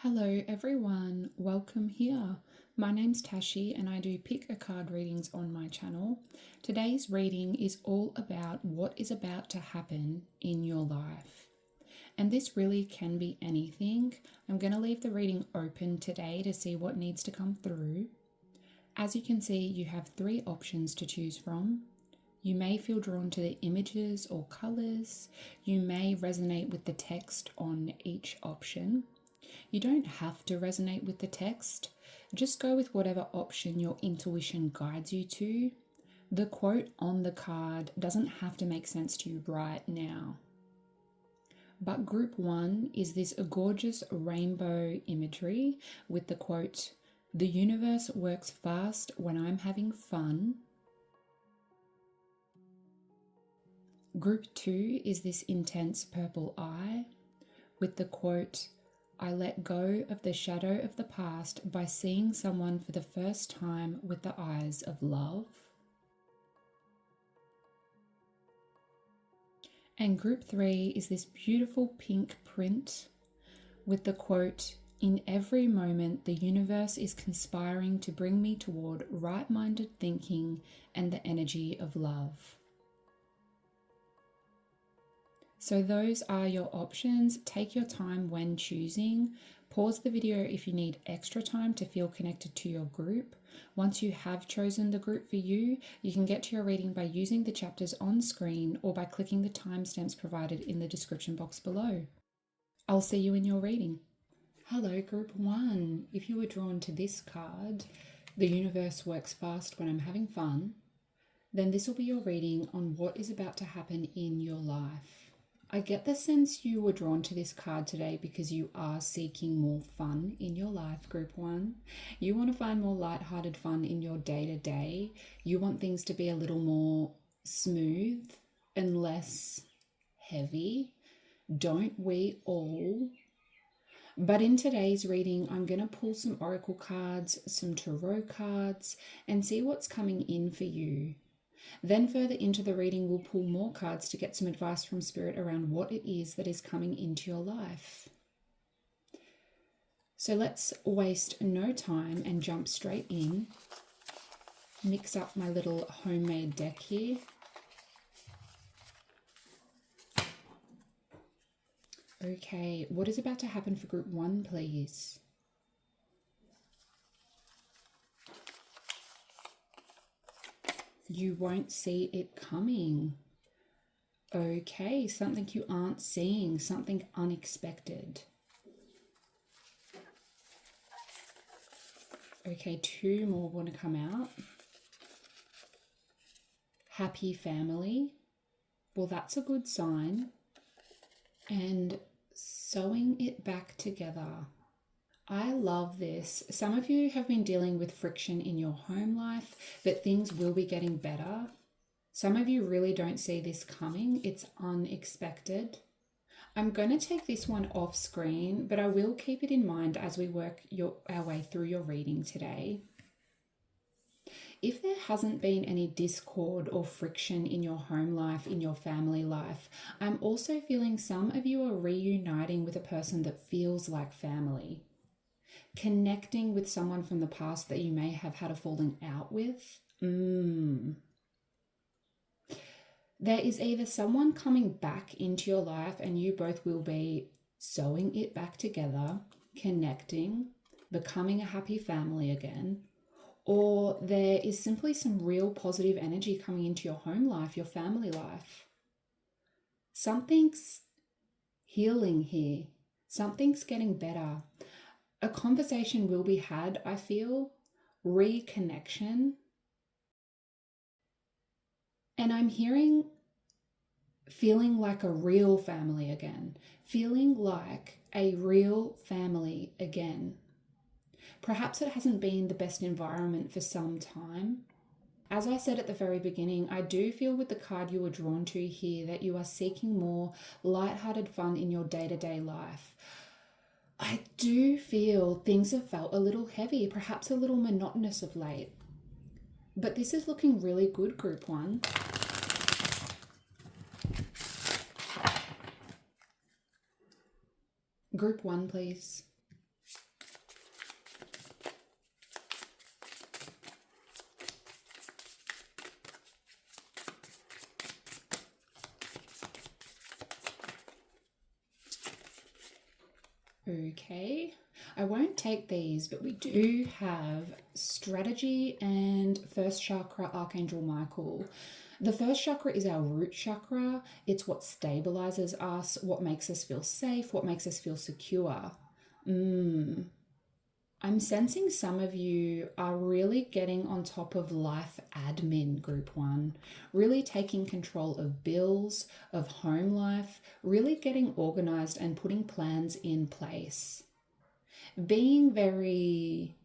Hello everyone, welcome here. My name's Tashi and I do pick a card readings on my channel. Today's reading is all about what is about to happen in your life. And this really can be anything. I'm going to leave the reading open today to see what needs to come through. As you can see, you have 3 options to choose from. You may feel drawn to the images or colours. You may resonate with the text on each option. You don't have to resonate with the text. Just go with whatever option your intuition guides you to. The quote on the card doesn't have to make sense to you right now. But group 1 is this gorgeous rainbow imagery with the quote, "The universe works fast when I'm having fun." Group 2 is this intense purple eye with the quote, "I let go of the shadow of the past by seeing someone for the first time with the eyes of love." And group 3 is this beautiful pink print with the quote, "In every moment, the universe is conspiring to bring me toward right-minded thinking and the energy of love." So those are your options. Take your time when choosing. Pause the video if you need extra time to feel connected to your group. Once you have chosen the group for you, you can get to your reading by using the chapters on screen or by clicking the timestamps provided in the description box below. I'll see you in your reading. Hello, group 1. If you were drawn to this card, "The universe works fast when I'm having fun," then this will be your reading on what is about to happen in your life. I get the sense you were drawn to this card today because you are seeking more fun in your life, group 1. You want to find more lighthearted fun in your day-to-day. You want things to be a little more smooth and less heavy. Don't we all? But in today's reading, I'm going to pull some oracle cards, some tarot cards, and see what's coming in for you. Then further into the reading, we'll pull more cards to get some advice from Spirit around what it is that is coming into your life. So let's waste no time and jump straight in. Mix up my little homemade deck here. Okay, what is about to happen for group 1, please? You won't see it coming. Okay, something you aren't seeing, something unexpected. Okay, 2 more want to come out. Happy family. Well, that's a good sign. And sewing it back together. I love this. Some of you have been dealing with friction in your home life, but things will be getting better. Some of you really don't see this coming. It's unexpected. I'm going to take this one off screen, but I will keep it in mind as we work our way through your reading today. If there hasn't been any discord or friction in your home life, in your family life, I'm also feeling some of you are reuniting with a person that feels like family. Connecting with someone from the past that you may have had a falling out with. There is either someone coming back into your life and you both will be sewing it back together, connecting, becoming a happy family again, or there is simply some real positive energy coming into your home life, your family life. Something's healing here. Something's getting better. A conversation will be had, I feel, reconnection. And I'm feeling like a real family again, feeling like a real family again. Perhaps it hasn't been the best environment for some time. As I said at the very beginning, I do feel with the card you were drawn to here that you are seeking more lighthearted fun in your day-to-day life. I do feel things have felt a little heavy, perhaps a little monotonous of late. But this is looking really good, group 1. Group 1, please. Okay, I won't take these, but we do have strategy and first chakra, Archangel Michael. The first chakra is our root chakra. It's what stabilizes us, what makes us feel safe, what makes us feel secure. I'm sensing some of you are really getting on top of life admin, group one, really taking control of bills, of home life, really getting organized and putting plans in place. Being very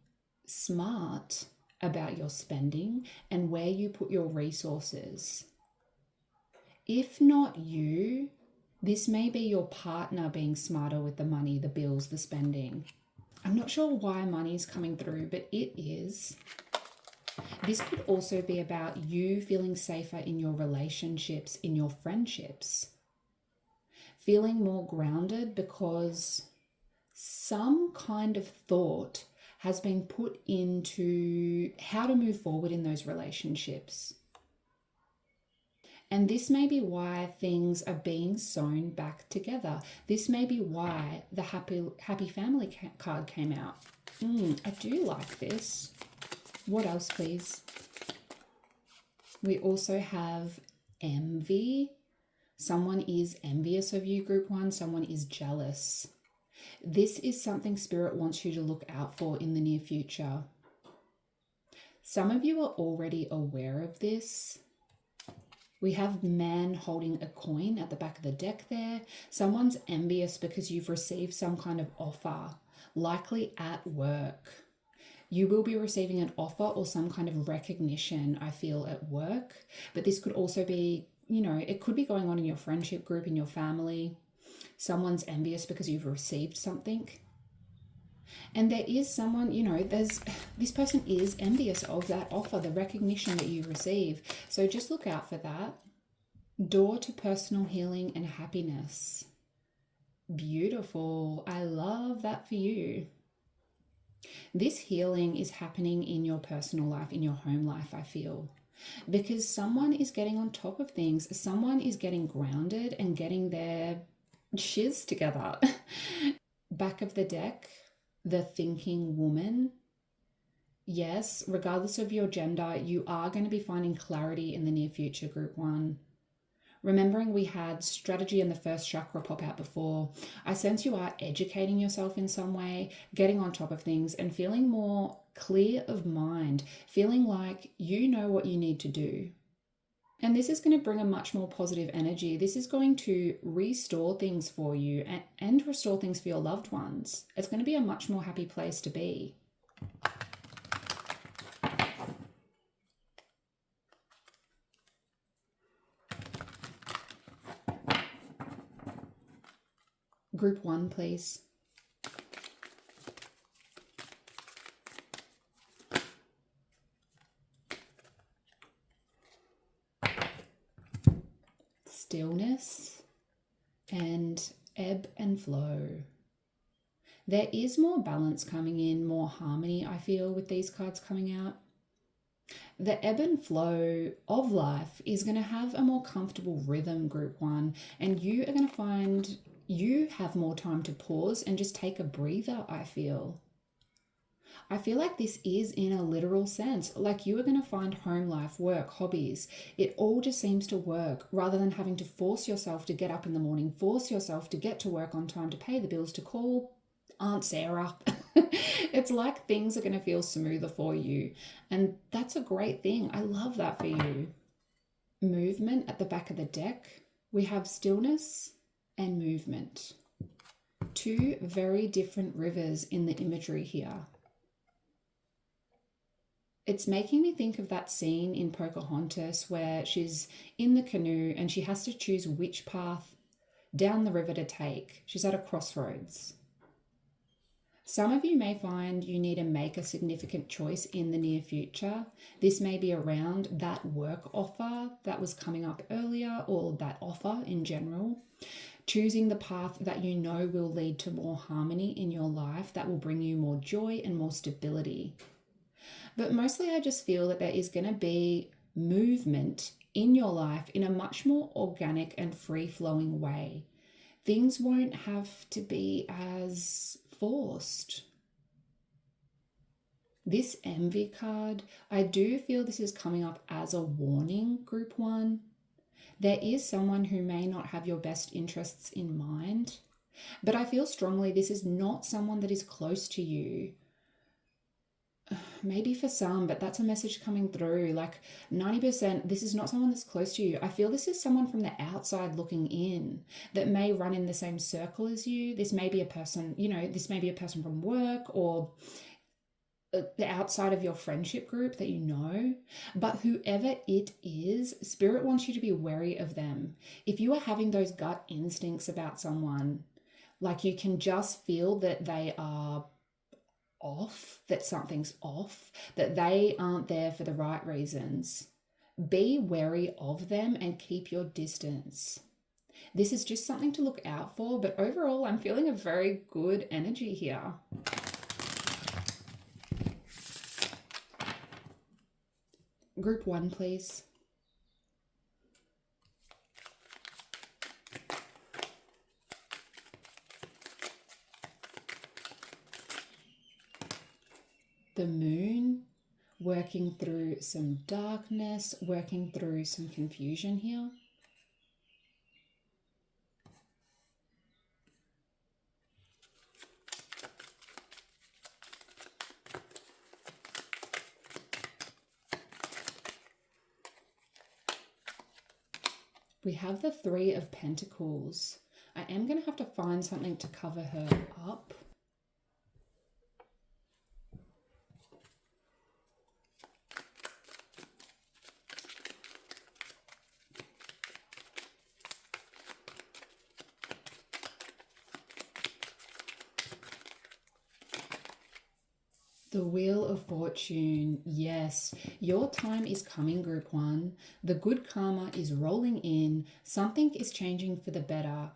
smart about your spending and where you put your resources. If not you, this may be your partner being smarter with the money, the bills, the spending. I'm not sure why money is coming through, but it is. This could also be about you feeling safer in your relationships, in your friendships. Feeling more grounded because some kind of thought has been put into how to move forward in those relationships. And this may be why things are being sewn back together. This may be why the happy family card came out. I do like this. What else, please? We also have envy. Someone is envious of you, group one. Someone is jealous. This is something Spirit wants you to look out for in the near future. Some of you are already aware of this. We have man holding a coin at the back of the deck there. Someone's envious because you've received some kind of offer, likely at work. You will be receiving an offer or some kind of recognition, I feel, at work. But this could also be, it could be going on in your friendship group, in your family. Someone's envious because you've received something. And there is someone, this person is envious of that offer, the recognition that you receive. So just look out for that. Door to personal healing and happiness. Beautiful. I love that for you. This healing is happening in your personal life, in your home life, I feel. Because someone is getting on top of things. Someone is getting grounded and getting their shiz together. Back of the deck. The thinking woman. Yes, regardless of your gender, you are going to be finding clarity in the near future, group one. Remembering we had strategy and the first chakra pop out before, I sense you are educating yourself in some way, getting on top of things and feeling more clear of mind, feeling like you know what you need to do. And this is going to bring a much more positive energy. This is going to restore things for you and restore things for your loved ones. It's going to be a much more happy place to be. Group one, please. Stillness and ebb and flow. There is more balance coming in, more harmony, I feel, with these cards coming out. The ebb and flow of life is going to have a more comfortable rhythm, group one, and you are going to find you have more time to pause and just take a breather, I feel. I feel like this is in a literal sense, like you are going to find home life, work, hobbies. It all just seems to work rather than having to force yourself to get up in the morning, force yourself to get to work on time, to pay the bills, to call Aunt Sarah. It's like things are going to feel smoother for you. And that's a great thing. I love that for you. Movement at the back of the deck. We have stillness and movement. Two very different rivers in the imagery here. It's making me think of that scene in Pocahontas where she's in the canoe and she has to choose which path down the river to take. She's at a crossroads. Some of you may find you need to make a significant choice in the near future. This may be around that work offer that was coming up earlier, or that offer in general. Choosing the path that you know will lead to more harmony in your life, that will bring you more joy and more stability. But mostly I just feel that there is going to be movement in your life in a much more organic and free-flowing way. things won't have to be as forced. This envy card, I do feel this is coming up as a warning, group 1. There is someone who may not have your best interests in mind, but I feel strongly this is not someone that is close to you. Maybe for some, but that's a message coming through. Like 90%, this is not someone that's close to you. I feel this is someone from the outside looking in that may run in the same circle as you. This may be a person, this may be a person from work or the outside of your friendship group that you know. But whoever it is, Spirit wants you to be wary of them. If you are having those gut instincts about someone, like you can just feel that they are off, that something's off, that they aren't there for the right reasons, be wary of them and keep your distance. This is just something to look out for, but overall I'm feeling a very good energy here. Group 1, please. The moon, working through some darkness, working through some confusion here. We have the 3 of Pentacles. I am going to have to find something to cover her up. The Wheel of Fortune. Yes, your time is coming, group 1. The good karma is rolling in. Something is changing for the better.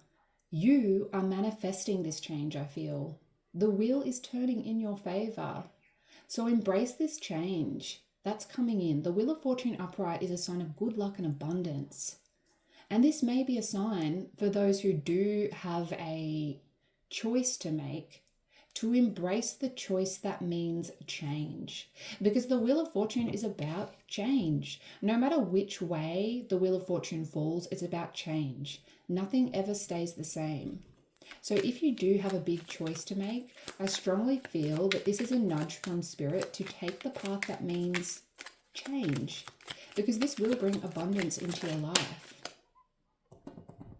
You are manifesting this change, I feel. The wheel is turning in your favor. So embrace this change. That's coming in. The Wheel of Fortune upright is a sign of good luck and abundance. And this may be a sign for those who do have a choice to make, to embrace the choice that means change. Because the Wheel of Fortune is about change. No matter which way the Wheel of Fortune falls, it's about change. Nothing ever stays the same. So if you do have a big choice to make, I strongly feel that this is a nudge from Spirit to take the path that means change. Because this will bring abundance into your life.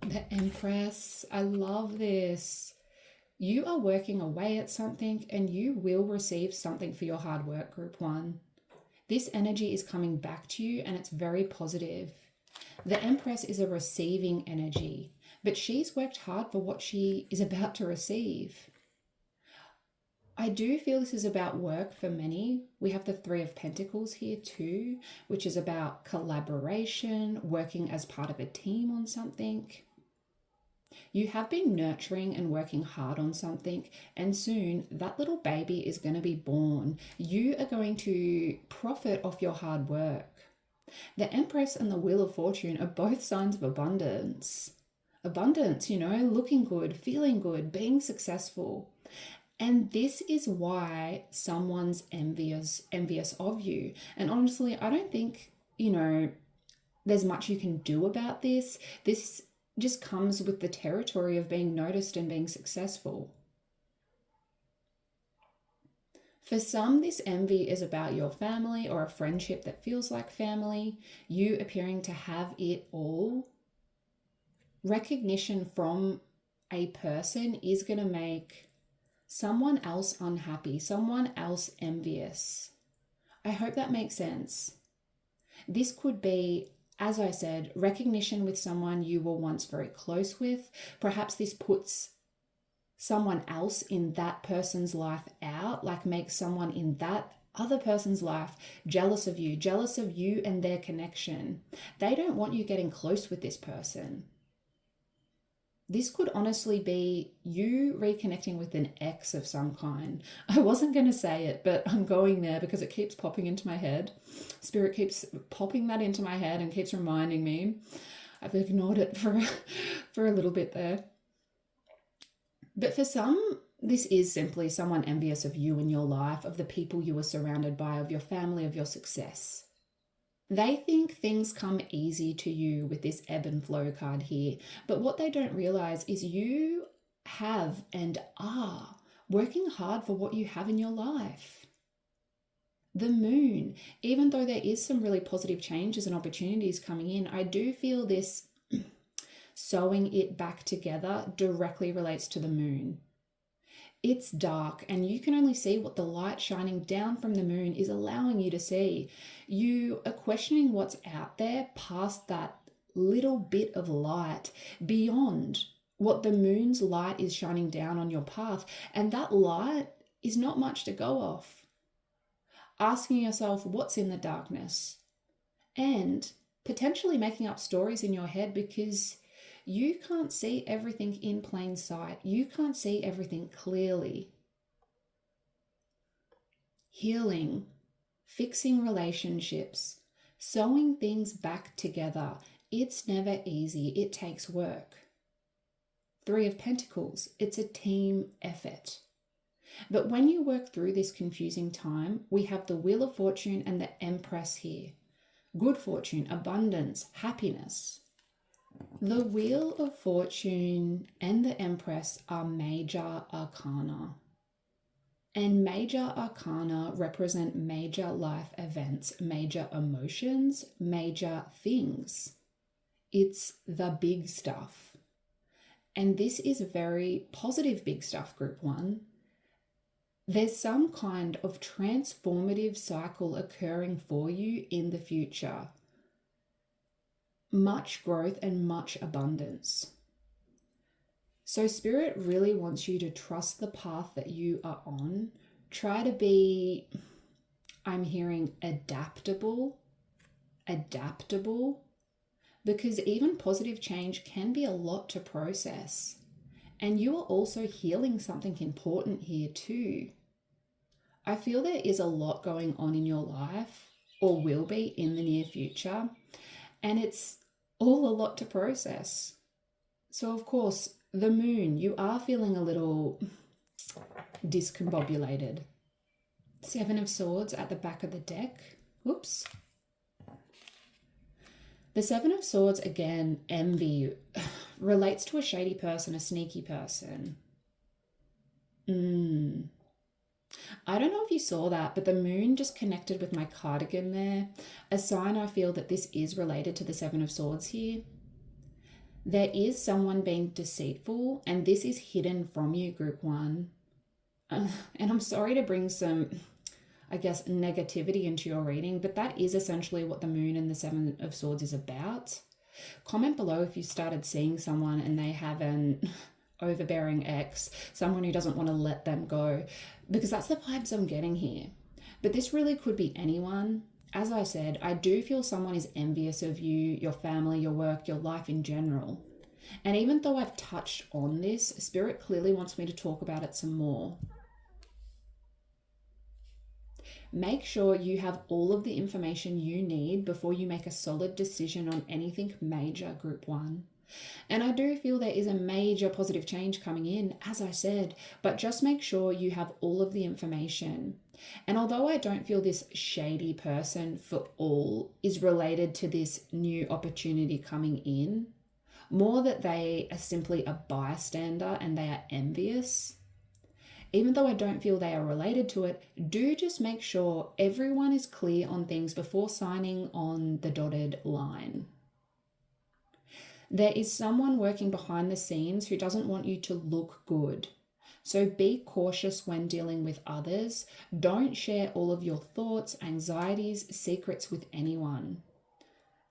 The Empress, I love this. You are working away at something and you will receive something for your hard work, group 1. This energy is coming back to you and it's very positive. The Empress is a receiving energy, but she's worked hard for what she is about to receive. I do feel this is about work for many. We have the 3 of Pentacles here too, which is about collaboration, working as part of a team on something. You have been nurturing and working hard on something, and soon that little baby is going to be born. You are going to profit off your hard work. The Empress and the Wheel of Fortune are both signs of abundance. Abundance, looking good, feeling good, being successful. And this is why someone's envious of you. And honestly, I don't think, there's much you can do about this. This just comes with the territory of being noticed and being successful. For some, this envy is about your family or a friendship that feels like family, you appearing to have it all. Recognition from a person is going to make someone else unhappy, someone else envious. I hope that makes sense. This could be, as I said, recognition with someone you were once very close with. Perhaps this puts someone else in that person's life out, like makes someone in that other person's life jealous of you and their connection. They don't want you getting close with this person. This could honestly be you reconnecting with an ex of some kind. I wasn't going to say it, but I'm going there because it keeps popping into my head. Spirit keeps popping that into my head and keeps reminding me. I've ignored it for a little bit there. But for some, this is simply someone envious of you in your life, of the people you were surrounded by, of your family, of your success. They think things come easy to you with this ebb and flow card here. But what they don't realize is you have and are working hard for what you have in your life. The moon, even though there is some really positive changes and opportunities coming in, I do feel this sewing it back together directly relates to the moon. It's dark and you can only see what the light shining down from the moon is allowing you to see. You are questioning what's out there past that little bit of light, beyond what the moon's light is shining down on your path. And that light is not much to go off. Asking yourself what's in the darkness and potentially making up stories in your head because you can't see everything in plain sight. You can't see everything clearly. Healing, fixing relationships, sewing things back together. It's never easy. It takes work. 3 of Pentacles, it's a team effort. But when you work through this confusing time, we have the Wheel of Fortune and the Empress here. Good fortune, abundance, happiness. The Wheel of Fortune and the Empress are major arcana. And major arcana represent major life events, major emotions, major things. It's the big stuff. And this is very positive big stuff, Group 1. There's some kind of transformative cycle occurring for you in the future. Much growth and much abundance. So Spirit really wants you to trust the path that you are on. Try to be, I'm hearing, adaptable, because even positive change can be a lot to process. And you are also healing something important here too. I feel there is a lot going on in your life, or will be in the near future, and it's all a lot to process. So of course, the moon, you are feeling a little discombobulated. 7 of Swords at the back of the deck. Whoops. The 7 of Swords, again, envy, relates to a shady person, a sneaky person. I don't know if you saw that, but the moon just connected with my cardigan there. A sign I feel that this is related to the 7 of Swords here. There is someone being deceitful, and this is hidden from you, Group 1. And I'm sorry to bring some, I guess, negativity into your reading, but that is essentially what the moon and the 7 of Swords is about. Comment below if you started seeing someone and they have an overbearing ex, someone who doesn't want to let them go, because that's the vibes I'm getting here. But this really could be anyone. As I said, I do feel someone is envious of you, your family, your work, your life in general. And even though I've touched on this, Spirit clearly wants me to talk about it some more. Make sure you have all of the information you need before you make a solid decision on anything major, Group 1. And I do feel there is a major positive change coming in, as I said, but just make sure you have all of the information. And although I don't feel this shady person for all is related to this new opportunity coming in, more that they are simply a bystander and they are envious, even though I don't feel they are related to it, do just make sure everyone is clear on things before signing on the dotted line. There is someone working behind the scenes who doesn't want you to look good. So be cautious when dealing with others. Don't share all of your thoughts, anxieties, secrets with anyone.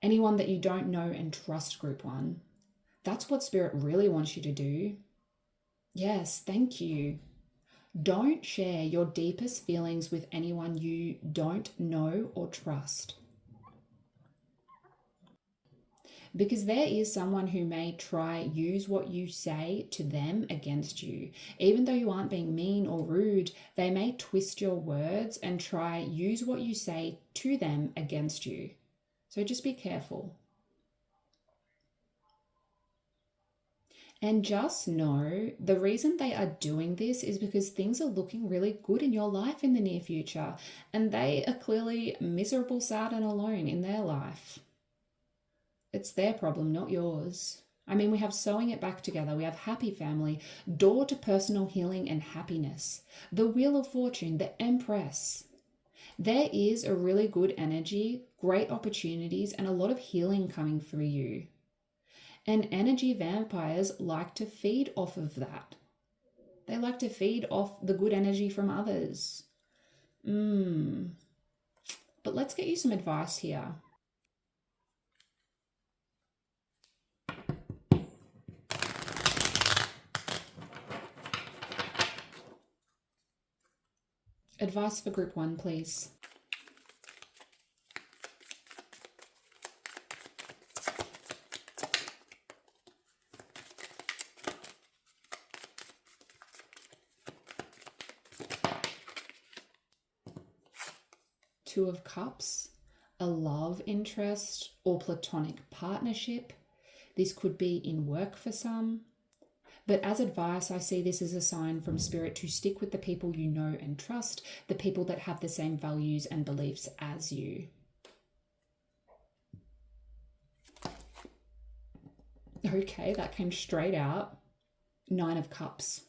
Anyone that you don't know and trust, Group 1. That's what Spirit really wants you to do. Yes, thank you. Don't share your deepest feelings with anyone you don't know or trust. Because there is someone who may try use what you say to them against you. Even though you aren't being mean or rude, they may twist your words and try use what you say to them against you. So just be careful. And just know the reason they are doing this is because things are looking really good in your life in the near future, and they are clearly miserable, sad, and alone in their life. It's their problem, not yours. I mean, we have sewing it back together, we have happy family, door to personal healing and happiness, the Wheel of Fortune, the Empress. There is a really good energy, great opportunities, and a lot of healing coming for you. And energy vampires like to feed off of that. They like to feed off the good energy from others. But let's get you some advice here. Advice for group 1, please. Two of Cups, a love interest or platonic partnership. This could be in work for some. But as advice, I see this as a sign from Spirit to stick with the people you know and trust, the people that have the same values and beliefs as you. Okay, that came straight out. 9 of Cups.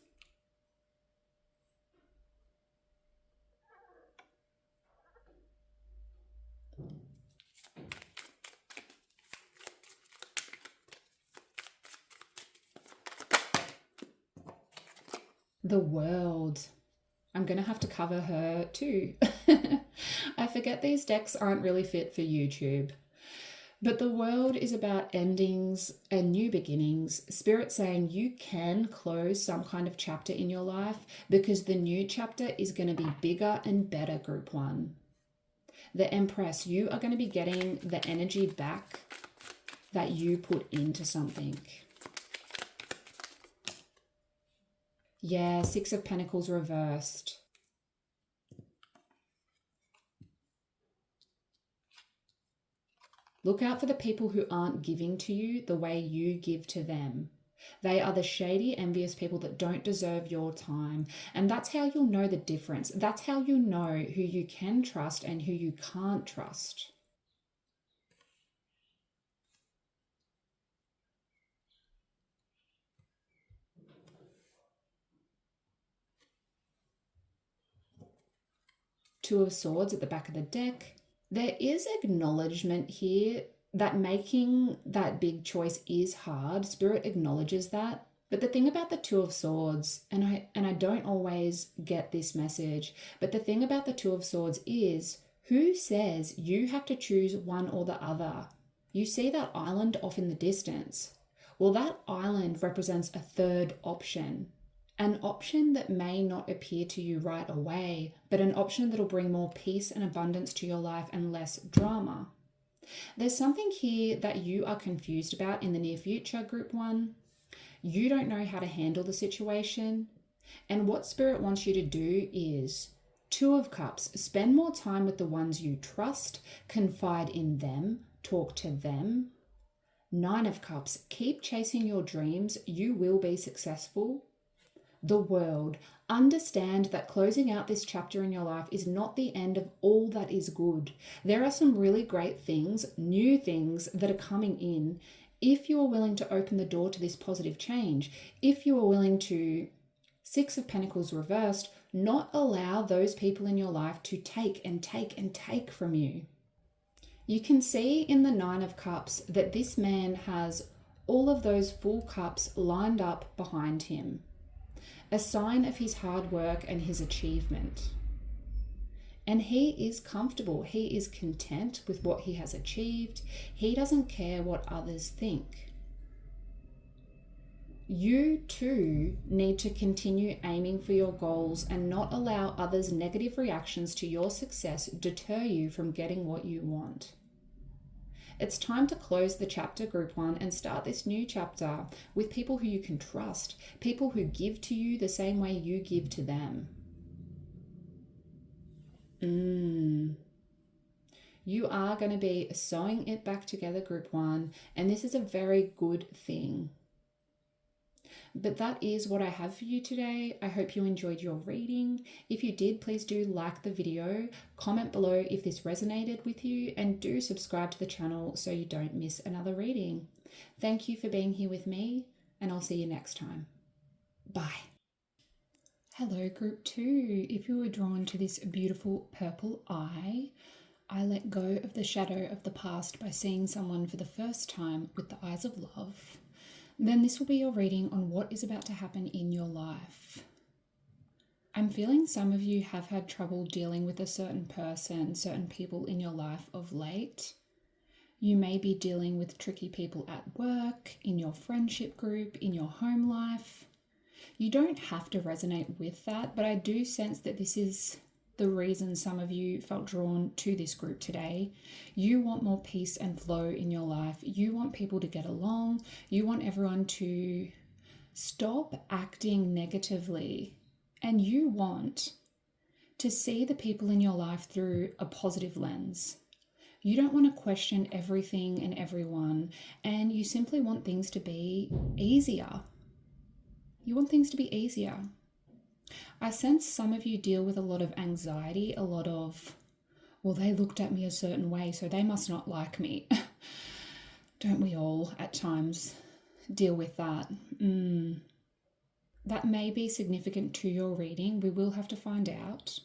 The World. I'm going to have to cover her too. I forget these decks aren't really fit for YouTube. But the World is about endings and new beginnings. Spirit saying you can close some kind of chapter in your life because the new chapter is going to be bigger and better, group 1. The Empress, you are going to be getting the energy back that you put into something. Yeah, 6 of Pentacles reversed. Look out for the people who aren't giving to you the way you give to them. They are the shady, envious people that don't deserve your time. And that's how you'll know the difference. That's how you know who you can trust and who you can't trust. Two of Swords at the back of the deck. There is acknowledgement here that making that big choice is hard. Spirit acknowledges that. But the thing about the Two of Swords, and I don't always get this message, but the thing about the Two of Swords is, who says you have to choose one or the other? You see that island off in the distance. Well, that island represents a third option. An option that may not appear to you right away, but an option that'll bring more peace and abundance to your life and less drama. There's something here that you are confused about in the near future, group 1. You don't know how to handle the situation. And what Spirit wants you to do is 2 of Cups, spend more time with the ones you trust, confide in them, talk to them. 9 of Cups, keep chasing your dreams. You will be successful. The World. Understand that closing out this chapter in your life is not the end of all that is good. There are some really great things, new things that are coming in if you are willing to open the door to this positive change. If you are willing to, 6 of Pentacles reversed, not allow those people in your life to take and take and take from you. You can see in the 9 of Cups that this man has all of those full cups lined up behind him. A sign of his hard work and his achievement. And he is comfortable. He is content with what he has achieved. He doesn't care what others think. You too need to continue aiming for your goals and not allow others' negative reactions to your success deter you from getting what you want. It's time to close the chapter, group 1, and start this new chapter with people who you can trust, people who give to you the same way you give to them. You are going to be sewing it back together, group 1, and this is a very good thing. But that is what I have for you today. I hope you enjoyed your reading. If you did, please do like the video, comment below if this resonated with you, and do subscribe to the channel so you don't miss another reading. Thank you for being here with me, and I'll see you next time. Bye. Hello, group 2. If you were drawn to this beautiful purple eye, I let go of the shadow of the past by seeing someone for the first time with the eyes of love. Then this will be your reading on what is about to happen in your life. I'm feeling some of you have had trouble dealing with a certain person, certain people in your life of late. You may be dealing with tricky people at work, in your friendship group, in your home life. You don't have to resonate with that, but I do sense that this is the reason some of you felt drawn to this group today. You want more peace and flow in your life. You want people to get along. You want everyone to stop acting negatively. And you want to see the people in your life through a positive lens. You don't want to question everything and everyone, and you simply want things to be easier. You want things to be easier. I sense some of you deal with a lot of anxiety, a lot of, well, they looked at me a certain way, so they must not like me. Don't we all at times deal with that? That may be significant to your reading. We will have to find out.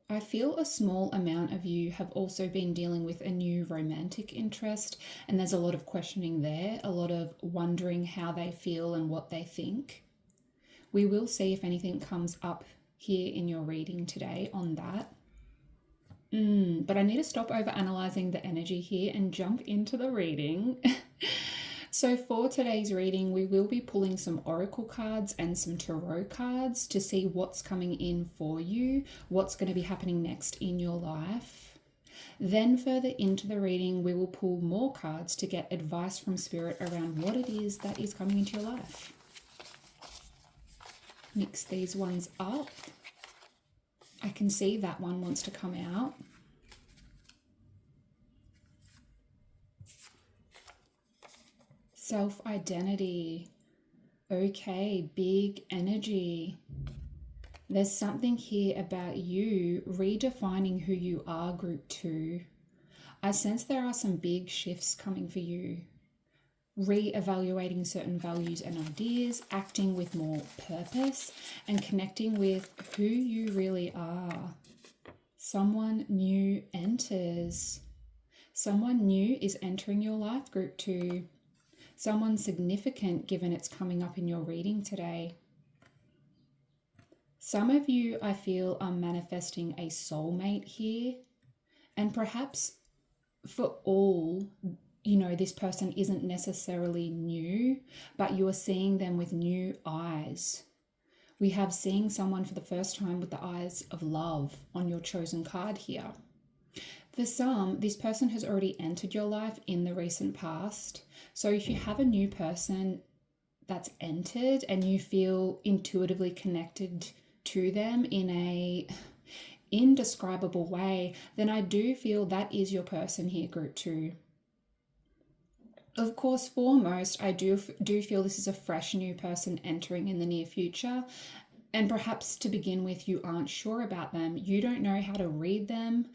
I feel a small amount of you have also been dealing with a new romantic interest, and there's a lot of questioning there, a lot of wondering how they feel and what they think. We will see if anything comes up here in your reading today on that. But I need to stop over analyzing the energy here and jump into the reading. So for today's reading, we will be pulling some oracle cards and some tarot cards to see what's coming in for you, what's going to be happening next in your life. Then further into the reading, we will pull more cards to get advice from Spirit around what it is that is coming into your life. Mix these ones up. I can see that one wants to come out. Self-identity. Okay, big energy. There's something here about you redefining who you are, group 2. I sense there are some big shifts coming for you. Re-evaluating certain values and ideas, acting with more purpose, and connecting with who you really are. Someone new enters. Someone new is entering your life, group 2. Someone significant, given it's coming up in your reading today. Some of you, I feel, are manifesting a soulmate here, and perhaps for all, you know, this person isn't necessarily new, but you are seeing them with new eyes. We have seeing someone for the first time with the eyes of love on your chosen card here. For some, this person has already entered your life in the recent past. So if you have a new person that's entered and you feel intuitively connected to them in a indescribable way, then I do feel that is your person here, group 2. Of course, foremost, I do feel this is a fresh new person entering in the near future. And perhaps to begin with, you aren't sure about them. You don't know how to read them.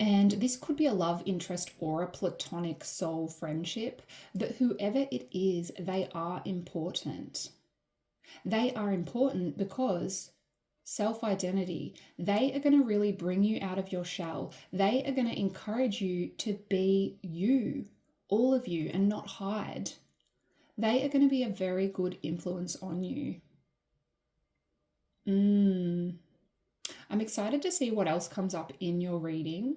And this could be a love interest or a platonic soul friendship. But whoever it is, they are important. They are important because self-identity, they are going to really bring you out of your shell. They are going to encourage you to be you. All of you, and not hide. They are going to be a very good influence on you. I'm excited to see what else comes up in your reading.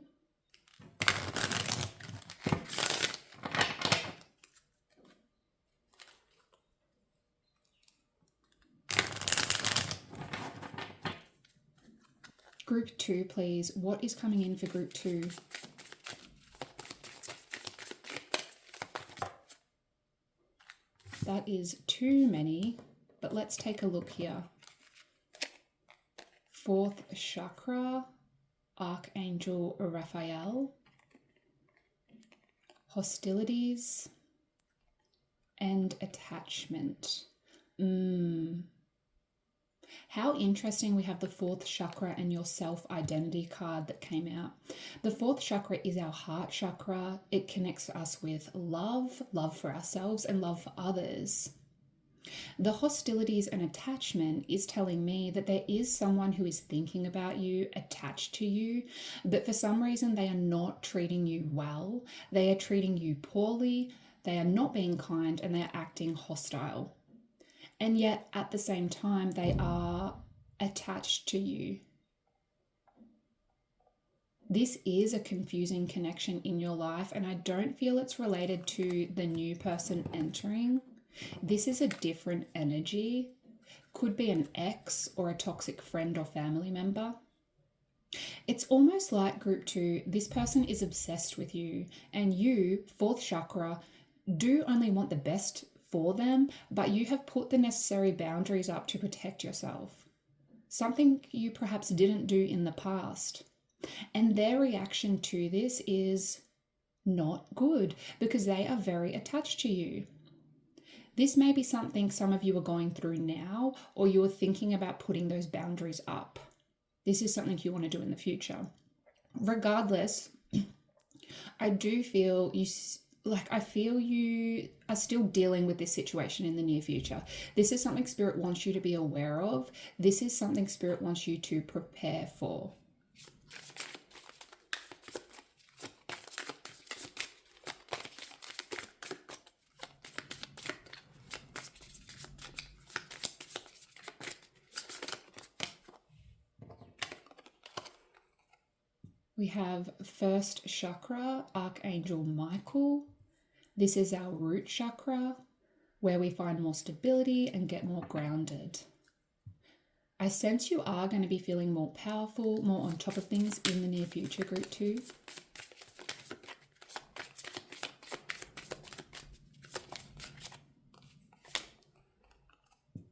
Group 2, please. What is coming in for group 2? That is too many, but let's take a look here. 4th chakra, Archangel Raphael, hostilities, and attachment. How interesting, we have the fourth chakra and your self-identity card that came out. The fourth chakra is our heart chakra. It connects us with love, love for ourselves and love for others. The hostilities and attachment is telling me that there is someone who is thinking about you, attached to you, but for some reason they are not treating you well. They are treating you poorly, they are not being kind, and they are acting hostile. And yet at the same time, they are attached to you. This is a confusing connection in your life, and I don't feel it's related to the new person entering. This is a different energy. Could be an ex or a toxic friend or family member. It's almost like group 2, this person is obsessed with you, and you, fourth chakra, do only want the best for them, but you have put the necessary boundaries up to protect yourself. Something you perhaps didn't do in the past. And their reaction to this is not good because they are very attached to you. This may be something some of you are going through now, or you are thinking about putting those boundaries up. This is something you want to do in the future. Regardless, I do feel I feel you are still dealing with this situation in the near future. This is something Spirit wants you to be aware of. This is something Spirit wants you to prepare for. We have first chakra, Archangel Michael. This is our root chakra, where we find more stability and get more grounded. I sense you are going to be feeling more powerful, more on top of things in the near future, group 2.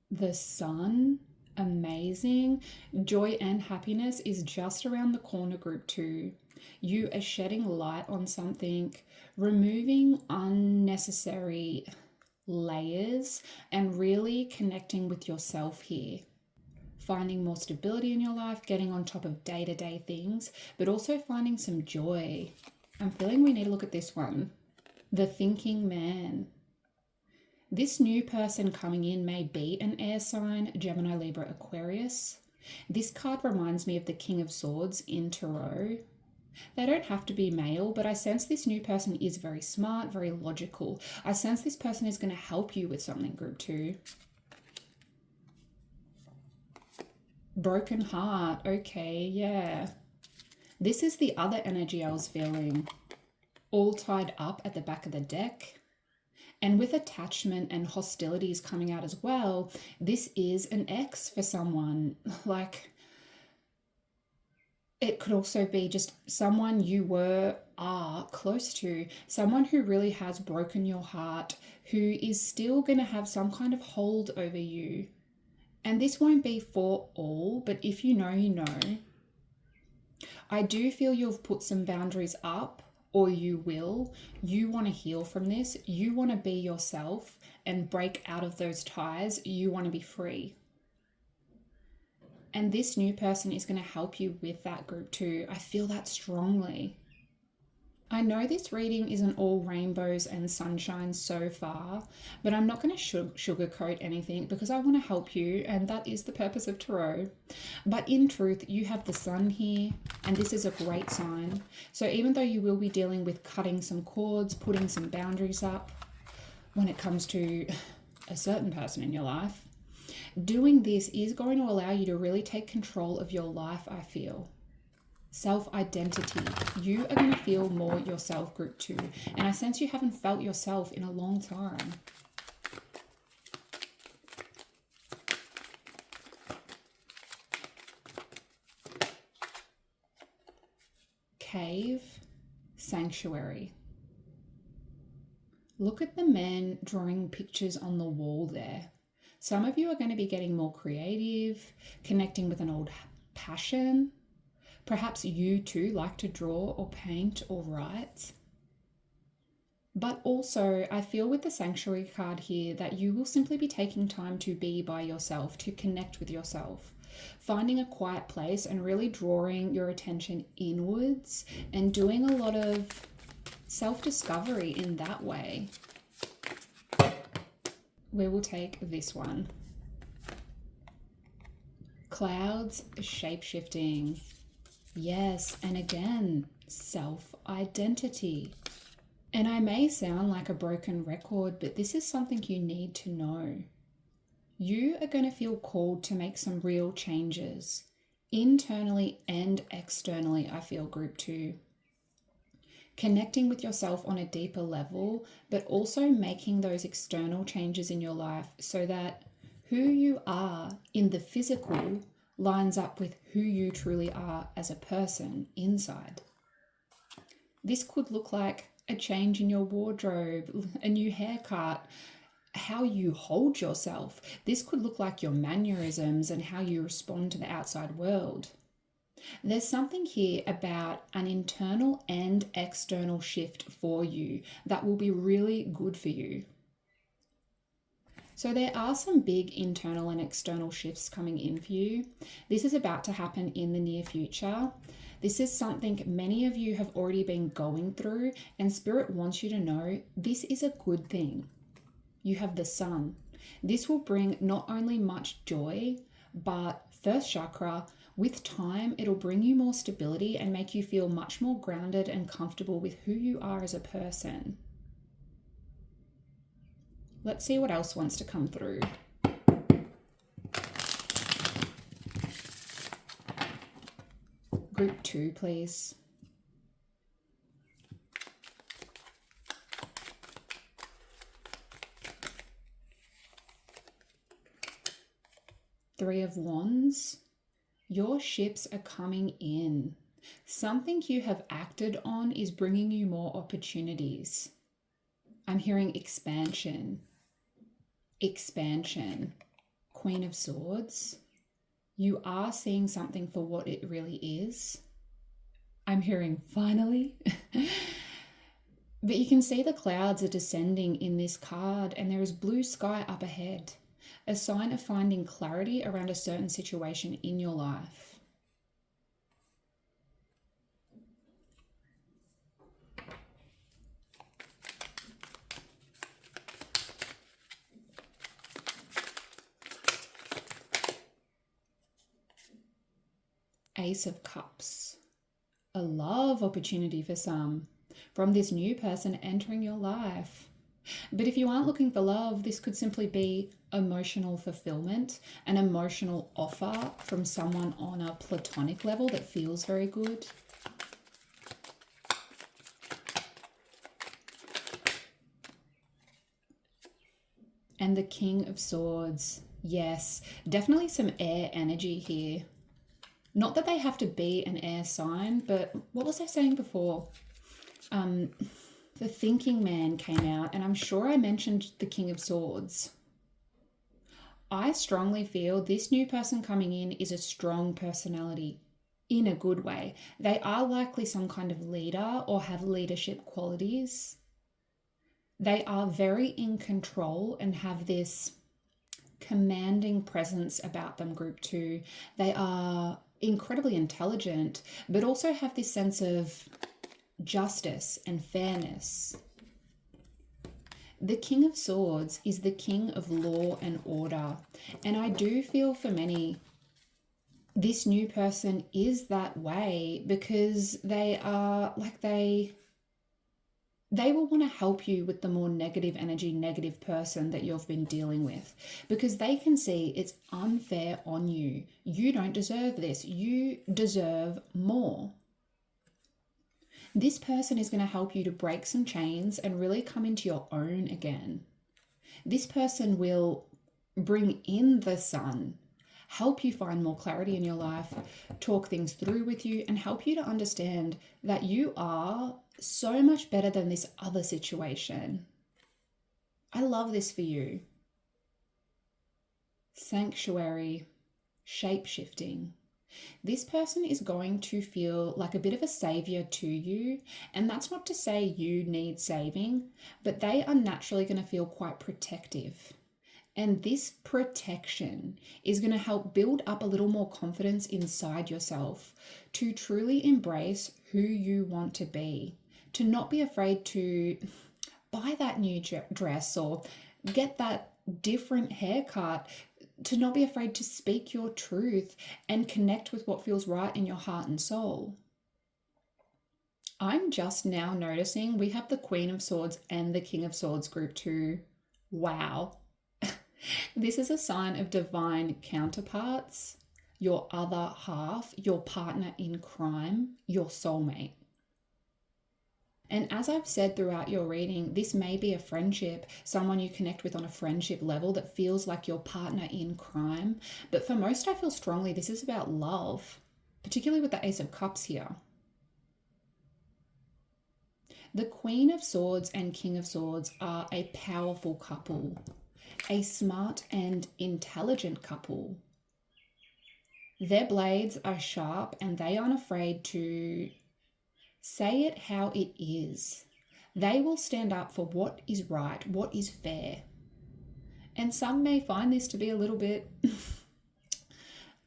The sun, amazing. Joy and happiness is just around the corner, group 2. You are shedding light on something, removing unnecessary layers and really connecting with yourself here. Finding more stability in your life, getting on top of day-to-day things, but also finding some joy. I'm feeling we need to look at this one. The thinking man. This new person coming in may be an air sign, Gemini, Libra, Aquarius. This card reminds me of the King of Swords in Tarot. They don't have to be male, but I sense this new person is very smart, very logical. I sense this person is going to help you with something, group 2. Broken heart. Okay, yeah. This is the other energy I was feeling. All tied up at the back of the deck. And with attachment and hostilities coming out as well, this is an ex for someone. Like, it could also be just someone you are close to, someone who really has broken your heart, who is still going to have some kind of hold over you. And this won't be for all, but if you know, you know. I do feel you've put some boundaries up, or you will. You want to heal from this. You want to be yourself and break out of those ties. You want to be free. And this new person is going to help you with that, group 2. I feel that strongly. I know this reading isn't all rainbows and sunshine so far, but I'm not going to sugarcoat anything because I want to help you, and that is the purpose of Tarot. But in truth, you have the sun here, and this is a great sign. So even though you will be dealing with cutting some cords, putting some boundaries up when it comes to a certain person in your life, doing this is going to allow you to really take control of your life, I feel. Self-identity. You are going to feel more yourself, group 2. And I sense you haven't felt yourself in a long time. Cave, sanctuary. Look at the man drawing pictures on the wall there. Some of you are going to be getting more creative, connecting with an old passion. Perhaps you too like to draw or paint or write. But also, I feel with the Sanctuary card here that you will simply be taking time to be by yourself, to connect with yourself, finding a quiet place and really drawing your attention inwards and doing a lot of self-discovery in that way. We will take this one. Clouds, shape-shifting. Yes, and again, self-identity. And I may sound like a broken record, but this is something you need to know. You are going to feel called to make some real changes, internally and externally, I feel, group 2. Connecting with yourself on a deeper level, but also making those external changes in your life so that who you are in the physical lines up with who you truly are as a person inside. This could look like a change in your wardrobe, a new haircut, how you hold yourself. This could look like your mannerisms and how you respond to the outside world. There's something here about an internal and external shift for you that will be really good for you. So there are some big internal and external shifts coming in for you. This is about to happen in the near future. This is something many of you have already been going through, and Spirit wants you to know this is a good thing. You have the sun. This will bring not only much joy, but first chakra, with time, it'll bring you more stability and make you feel much more grounded and comfortable with who you are as a person. Let's see what else wants to come through. Group 2, please. Three of Wands. Your ships are coming in. Something you have acted on is bringing you more opportunities. I'm hearing expansion. Expansion. Queen of Swords. You are seeing something for what it really is. I'm hearing finally. But you can see the clouds are descending in this card and there is blue sky up ahead. A sign of finding clarity around a certain situation in your life. Ace of Cups. A love opportunity for some from this new person entering your life. But if you aren't looking for love, this could simply be emotional fulfillment, an emotional offer from someone on a platonic level that feels very good. And the King of Swords. Yes, definitely some air energy here. Not that they have to be an air sign, but what was I saying before? The Thinking Man came out, and I'm sure I mentioned the King of Swords. I strongly feel this new person coming in is a strong personality in a good way. They are likely some kind of leader or have leadership qualities. They are very in control and have this commanding presence about them, group 2. They are incredibly intelligent, but also have this sense of justice and fairness. The King of Swords is the king of law and order. And I do feel for many, this new person is that way because they are like they will want to help you with the more negative energy, negative person that you've been dealing with because they can see it's unfair on you. You don't deserve this. You deserve more. This person is going to help you to break some chains and really come into your own again. This person will bring in the sun, help you find more clarity in your life, talk things through with you, and help you to understand that you are so much better than this other situation. I love this for you. Sanctuary, shape-shifting. This person is going to feel like a bit of a savior to you. And that's not to say you need saving, but they are naturally going to feel quite protective. And this protection is going to help build up a little more confidence inside yourself to truly embrace who you want to be, to not be afraid to buy that new dress or get that different haircut, to not be afraid to speak your truth and connect with what feels right in your heart and soul. I'm just now noticing we have the Queen of Swords and the King of Swords group too. Wow. This is a sign of divine counterparts, your other half, your partner in crime, your soulmate. And as I've said throughout your reading, this may be a friendship, someone you connect with on a friendship level that feels like your partner in crime. But for most, I feel strongly this is about love, particularly with the Ace of Cups here. The Queen of Swords and King of Swords are a powerful couple, a smart and intelligent couple. Their blades are sharp and they aren't afraid to say it how it is. They will stand up for what is right, what is fair. And some may find this to be a little bit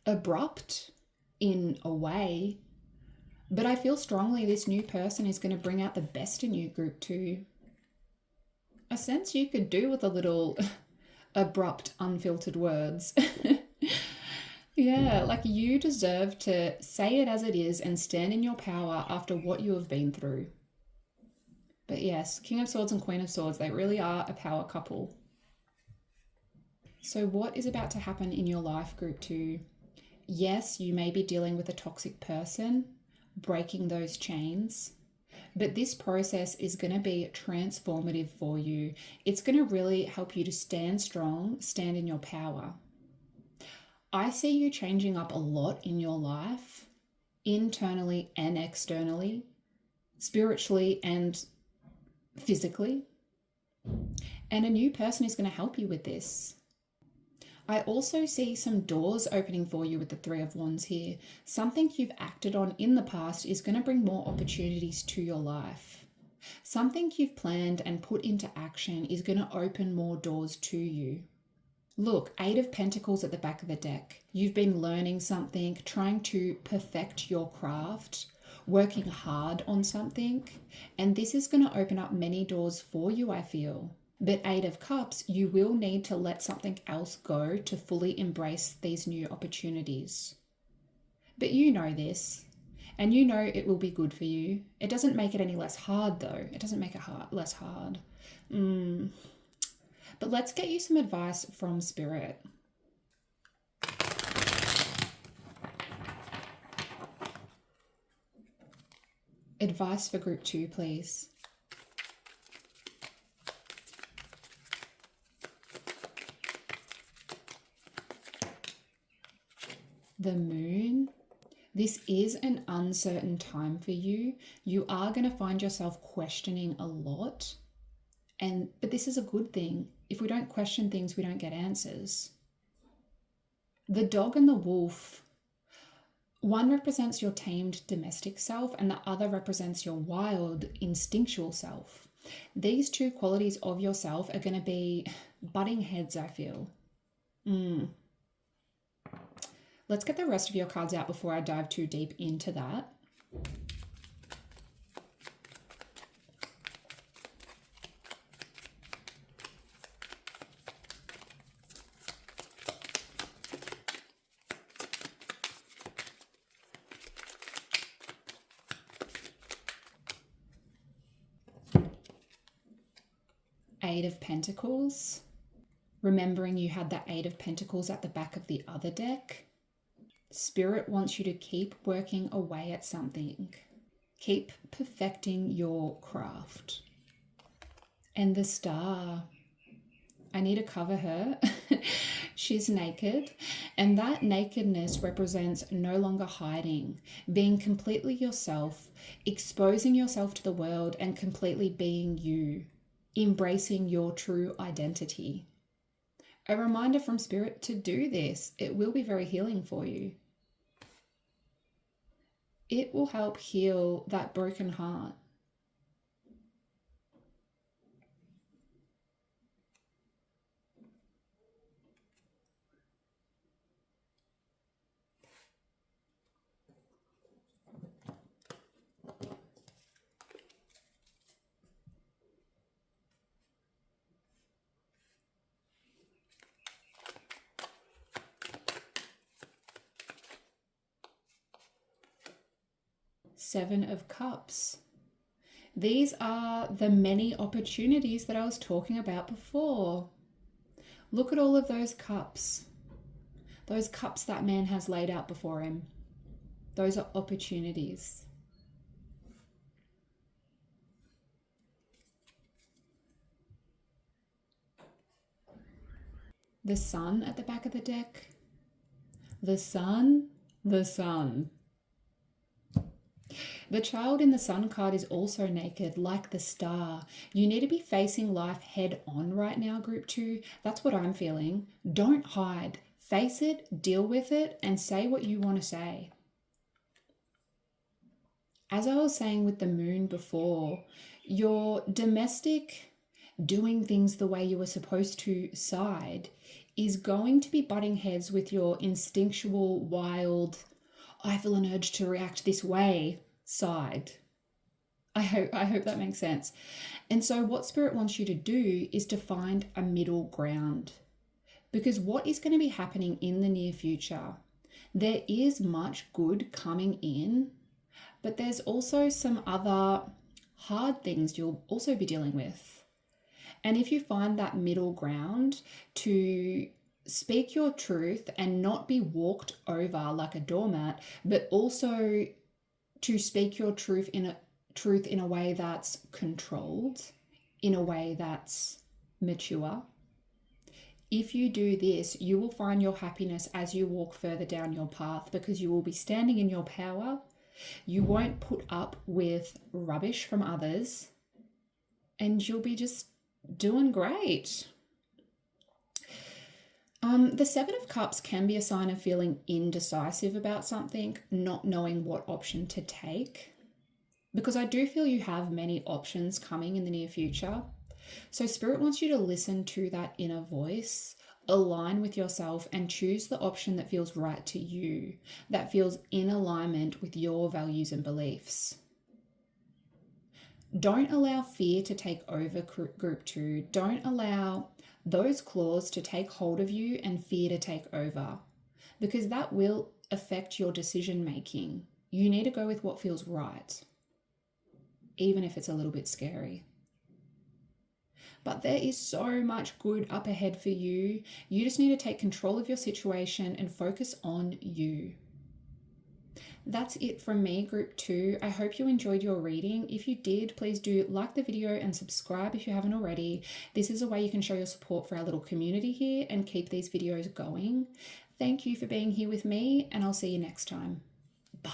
abrupt in a way, but I feel strongly this new person is going to bring out the best in you, group 2. I sense you could do with a little abrupt, unfiltered words. Yeah, like you deserve to say it as it is and stand in your power after what you have been through. But yes, King of Swords and Queen of Swords, they really are a power couple. So what is about to happen in your life, group 2? Yes, you may be dealing with a toxic person, breaking those chains, but this process is going to be transformative for you. It's going to really help you to stand strong, stand in your power. I see you changing up a lot in your life, internally and externally, spiritually and physically. And a new person is going to help you with this. I also see some doors opening for you with the Three of Wands here. Something you've acted on in the past is going to bring more opportunities to your life. Something you've planned and put into action is going to open more doors to you. Look, 8 of Pentacles at the back of the deck. You've been learning something, trying to perfect your craft, working hard on something, and this is going to open up many doors for you, I feel. But 8 of Cups, you will need to let something else go to fully embrace these new opportunities. But you know this, and you know it will be good for you. It doesn't make it any less hard, though. It doesn't make it less hard. But let's get you some advice from Spirit. Advice for group 2, please. The Moon. This is an uncertain time for you. You are going to find yourself questioning a lot. But this is a good thing. If we don't question things, we don't get answers. The dog and the wolf. One represents your tamed domestic self and the other represents your wild, instinctual self. These two qualities of yourself are going to be butting heads, I feel. Let's get the rest of your cards out before I dive too deep into that. Eight of Pentacles. Remembering you had that 8 of Pentacles at the back of the other deck. Spirit wants you to keep working away at something. Keep perfecting your craft. And the Star. I need to cover her. She's naked. And that nakedness represents no longer hiding, being completely yourself, exposing yourself to the world and completely being you, embracing your true identity. A reminder from Spirit to do this. It will be very healing for you. It will help heal that broken heart. Seven of Cups. These are the many opportunities that I was talking about before. Look at all of those cups. Those cups that man has laid out before him. Those are opportunities. The Sun at the back of the deck. The Sun. The Sun. The Child in the Sun card is also naked, like the Star. You need to be facing life head on right now, Group 2. That's what I'm feeling. Don't hide. Face it, deal with it, and say what you want to say. As I was saying with the Moon before, your domestic doing things the way you were supposed to side is going to be butting heads with your instinctual, wild, I feel an urge to react this way side. I hope that makes sense. And so what Spirit wants you to do is to find a middle ground. Because what is going to be happening in the near future, there is much good coming in, but there's also some other hard things you'll also be dealing with. And if you find that middle ground to speak your truth and not be walked over like a doormat, but also to speak your truth in a way that's controlled, in a way that's mature. If you do this, you will find your happiness as you walk further down your path, because you will be standing in your power. You won't put up with rubbish from others, and you'll be just doing great. The Seven of Cups can be a sign of feeling indecisive about something, not knowing what option to take, because I do feel you have many options coming in the near future. So Spirit wants you to listen to that inner voice, align with yourself, and choose the option that feels right to you, that feels in alignment with your values and beliefs. Don't allow fear to take over, Group 2. Don't allow those claws to take hold of you and fear to take over, because that will affect your decision making. You need to go with what feels right, even if it's a little bit scary. But there is so much good up ahead for you. You just need to take control of your situation and focus on you. That's it from me, Group 2. I hope you enjoyed your reading. If you did, please do like the video and subscribe if you haven't already. This is a way you can show your support for our little community here and keep these videos going. Thank you for being here with me, and I'll see you next time. Bye.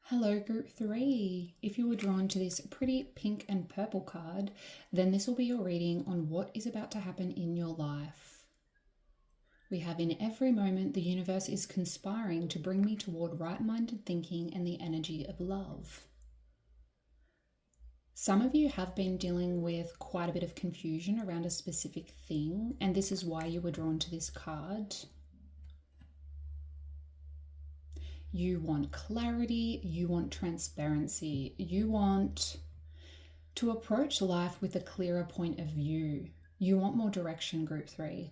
Hello, Group 3. If you were drawn to this pretty pink and purple card, then this will be your reading on what is about to happen in your life. We have, in every moment, the universe is conspiring to bring me toward right-minded thinking and the energy of love. Some of you have been dealing with quite a bit of confusion around a specific thing, and this is why you were drawn to this card. You want clarity, you want transparency, you want to approach life with a clearer point of view. You want more direction, Group 3.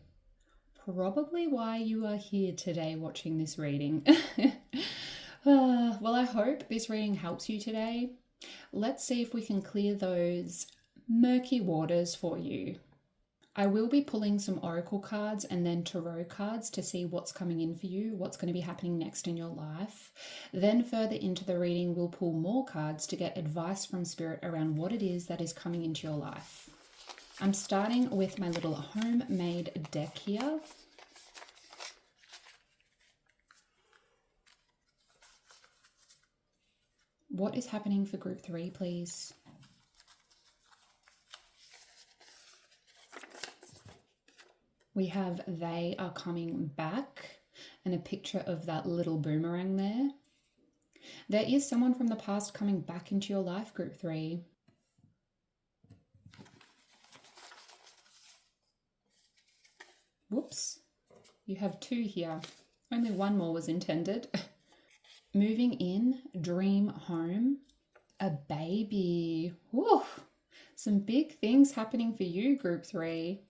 Probably why you are here today watching this reading. Well, I hope this reading helps you today. Let's see if we can clear those murky waters for you. I will be pulling some oracle cards and then tarot cards to see what's coming in for you, what's going to be happening next in your life. Then further into the reading, we'll pull more cards to get advice from Spirit around what it is that is coming into your life. I'm starting with my little homemade deck here. What is happening for Group 3, please? We have they are coming back and a picture of that little boomerang there. There is someone from the past coming back into your life, group 3. Whoops. You have 2 here. Only 1 more was intended. Moving in, dream home, a baby. Woo! Some big things happening for you, group 3.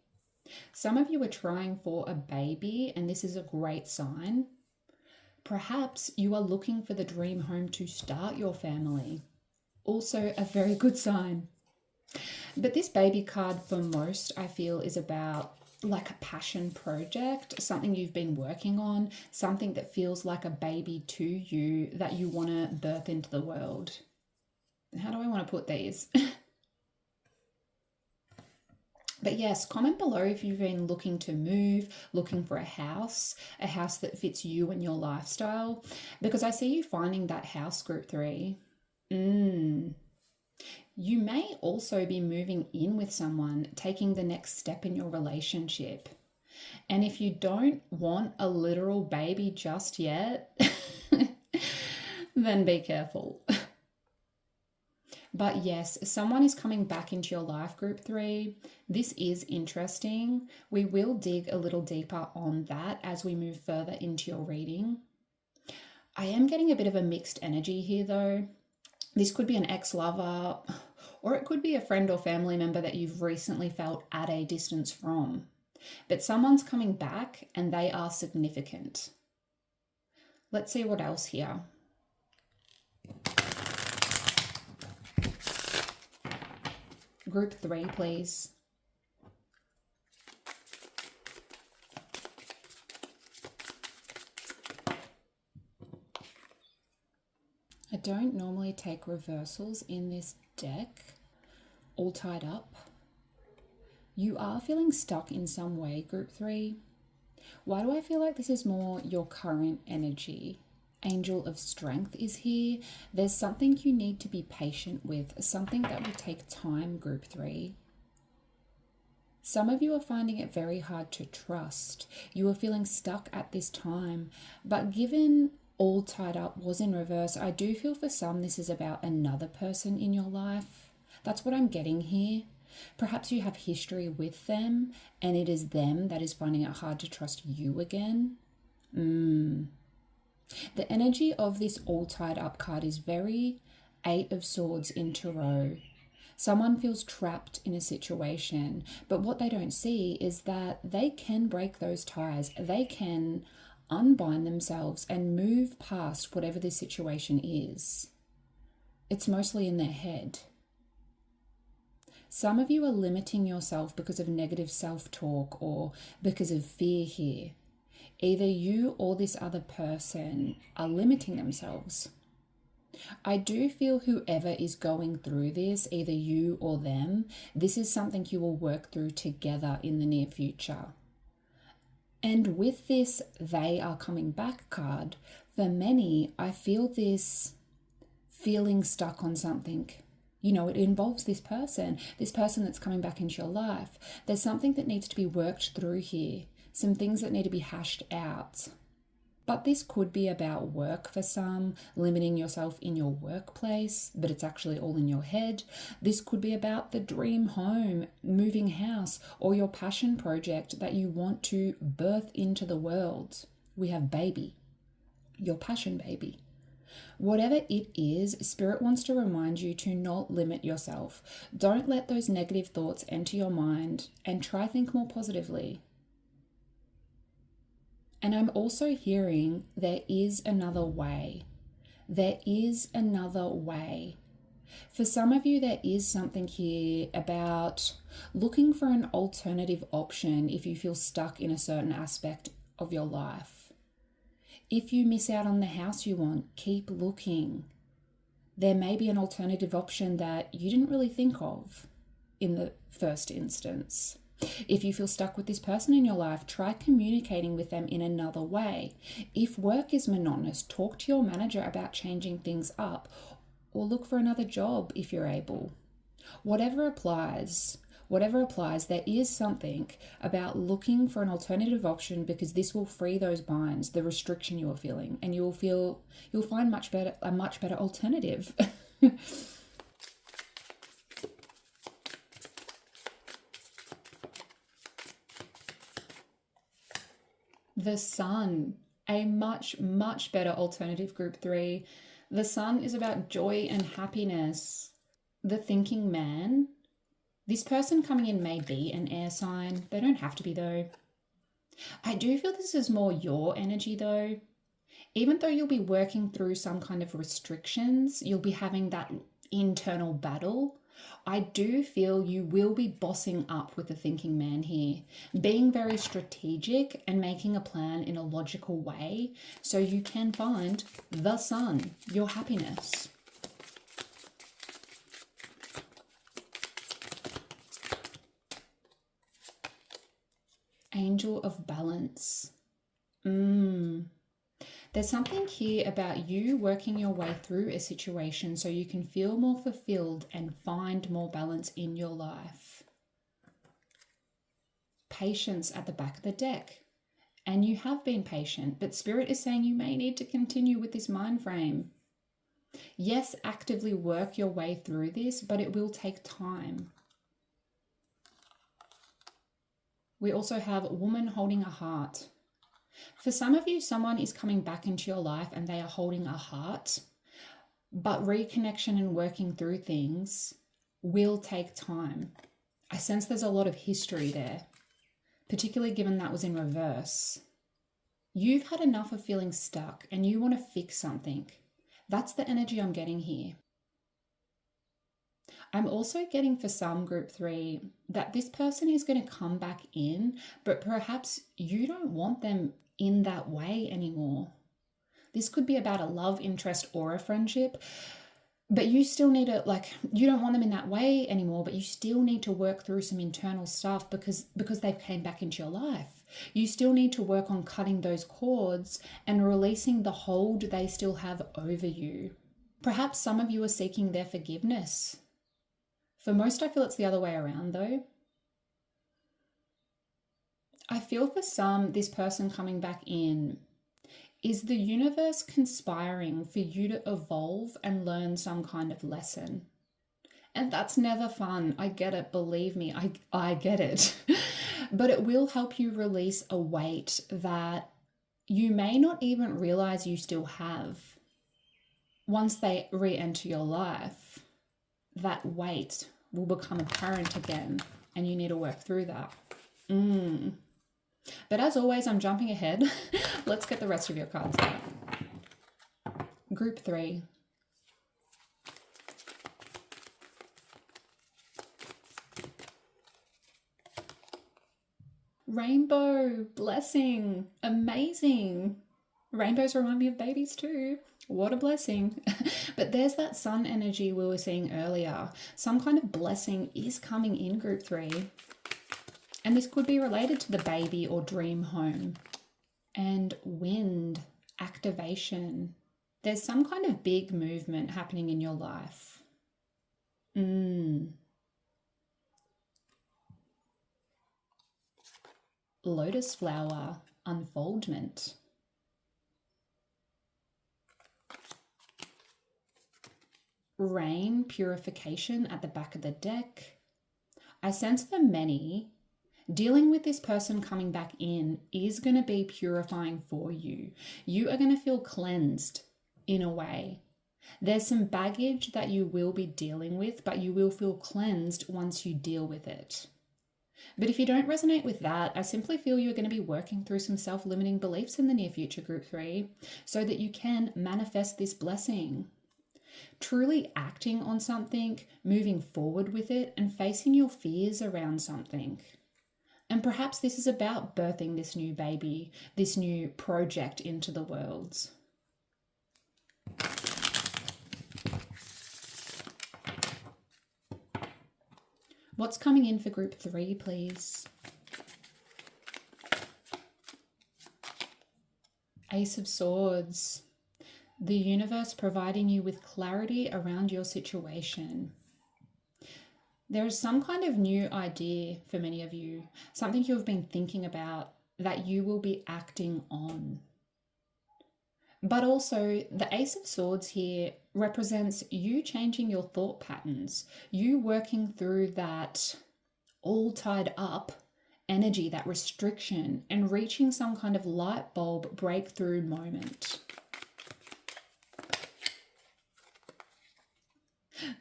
Some of you are trying for a baby, and this is a great sign. Perhaps you are looking for the dream home to start your family. Also a very good sign. But this baby card for most, I feel, is about like a passion project, something you've been working on, something that feels like a baby to you that you want to birth into the world. How do I want to put these? But yes, comment below if you've been looking to move, looking for a house that fits you and your lifestyle, because I see you finding that house, group 3. You may also be moving in with someone, taking the next step in your relationship. And if you don't want a literal baby just yet, then be careful. But yes, someone is coming back into your life, group 3. This is interesting. We will dig a little deeper on that as we move further into your reading. I am getting a bit of a mixed energy here though. This could be an ex-lover, or it could be a friend or family member that you've recently felt at a distance from. But someone's coming back and they are significant. Let's see what else here. Group 3, please. I don't normally take reversals in this deck. All tied up. You are feeling stuck in some way, group 3. Why do I feel like this is more your current energy? Angel of Strength is here. There's something you need to be patient with, something that will take time, group 3. Some of you are finding it very hard to trust. You are feeling stuck at this time, but given all tied up was in reverse, I do feel for some this is about another person in your life. That's what I'm getting here. Perhaps you have history with them and it is them that is finding it hard to trust you again. The energy of this all tied up card is very 8 of Swords in Tarot. Someone feels trapped in a situation, but what they don't see is that they can break those ties. They can unbind themselves and move past whatever this situation is. It's mostly in their head. Some of you are limiting yourself because of negative self-talk or because of fear here. Either you or this other person are limiting themselves. I do feel whoever is going through this, either you or them, this is something you will work through together in the near future. And with this they are coming back card, for many, I feel this feeling stuck on something. You know, it involves this person that's coming back into your life. There's something that needs to be worked through here, some things that need to be hashed out. But this could be about work for some, limiting yourself in your workplace, but it's actually all in your head. This could be about the dream home, moving house, or your passion project that you want to birth into the world. We have baby, your passion baby. Whatever it is, Spirit wants to remind you to not limit yourself. Don't let those negative thoughts enter your mind and try think more positively. And I'm also hearing there is another way. There is another way. For some of you, there is something here about looking for an alternative option if you feel stuck in a certain aspect of your life. If you miss out on the house you want, keep looking. There may be an alternative option that you didn't really think of in the first instance. If you feel stuck with this person in your life, try communicating with them in another way. If work is monotonous, talk to your manager about changing things up or look for another job if you're able. Whatever applies, whatever applies, there is something about looking for an alternative option, because this will free those binds, the restriction you're feeling, and you'll find a much better alternative. The Sun, a much, much better alternative, group 3. The Sun is about joy and happiness. The thinking man, this person coming in may be an air sign. They don't have to be though. I do feel this is more your energy though. Even though you'll be working through some kind of restrictions, you'll be having that internal battle. I do feel you will be bossing up with the thinking man here, being very strategic and making a plan in a logical way so you can find the Sun, your happiness. Angel of Balance. There's something here about you working your way through a situation so you can feel more fulfilled and find more balance in your life. Patience at the back of the deck. And you have been patient, but Spirit is saying you may need to continue with this mind frame. Yes, actively work your way through this, but it will take time. We also have woman holding a heart. For some of you, someone is coming back into your life and they are holding a heart, but reconnection and working through things will take time. I sense there's a lot of history there, particularly given that was in reverse. You've had enough of feeling stuck and you want to fix something. That's the energy I'm getting here. I'm also getting for some, group 3, that this person is going to come back in, but perhaps you don't want them in that way anymore. This could be about a love interest or a friendship, but you still need to, you don't want them in that way anymore, but you still need to work through some internal stuff because they've came back into your life. You still need to work on cutting those cords and releasing the hold they still have over you. Perhaps some of you are seeking their forgiveness. For most, I feel it's the other way around though. I feel for some, this person coming back in is the universe conspiring for you to evolve and learn some kind of lesson. And that's never fun. I get it. Believe me, I get it. But it will help you release a weight that you may not even realize you still have. Once they re-enter your life, that weight will become apparent again and you need to work through that. But as always, I'm jumping ahead. Let's get the rest of your cards out. Group 3. Rainbow, blessing, amazing. Rainbows remind me of babies too. What a blessing. But there's that sun energy we were seeing earlier. Some kind of blessing is coming in, group 3. And this could be related to the baby or dream home. And wind, activation. There's some kind of big movement happening in your life. Lotus flower, unfoldment. Rain, purification at the back of the deck. I sense for many, dealing with this person coming back in is going to be purifying for you. You are going to feel cleansed in a way. There's some baggage that you will be dealing with, but you will feel cleansed once you deal with it. But if you don't resonate with that, I simply feel you're going to be working through some self-limiting beliefs in the near future, group 3, so that you can manifest this blessing. Truly acting on something, moving forward with it, and facing your fears around something. And perhaps this is about birthing this new baby, this new project into the world. What's coming in for group 3, please? Ace of Swords. The universe providing you with clarity around your situation. There is some kind of new idea for many of you, something you've been thinking about that you will be acting on. But also, the Ace of Swords here represents you changing your thought patterns, you working through that all tied up energy, that restriction, and reaching some kind of light bulb breakthrough moment.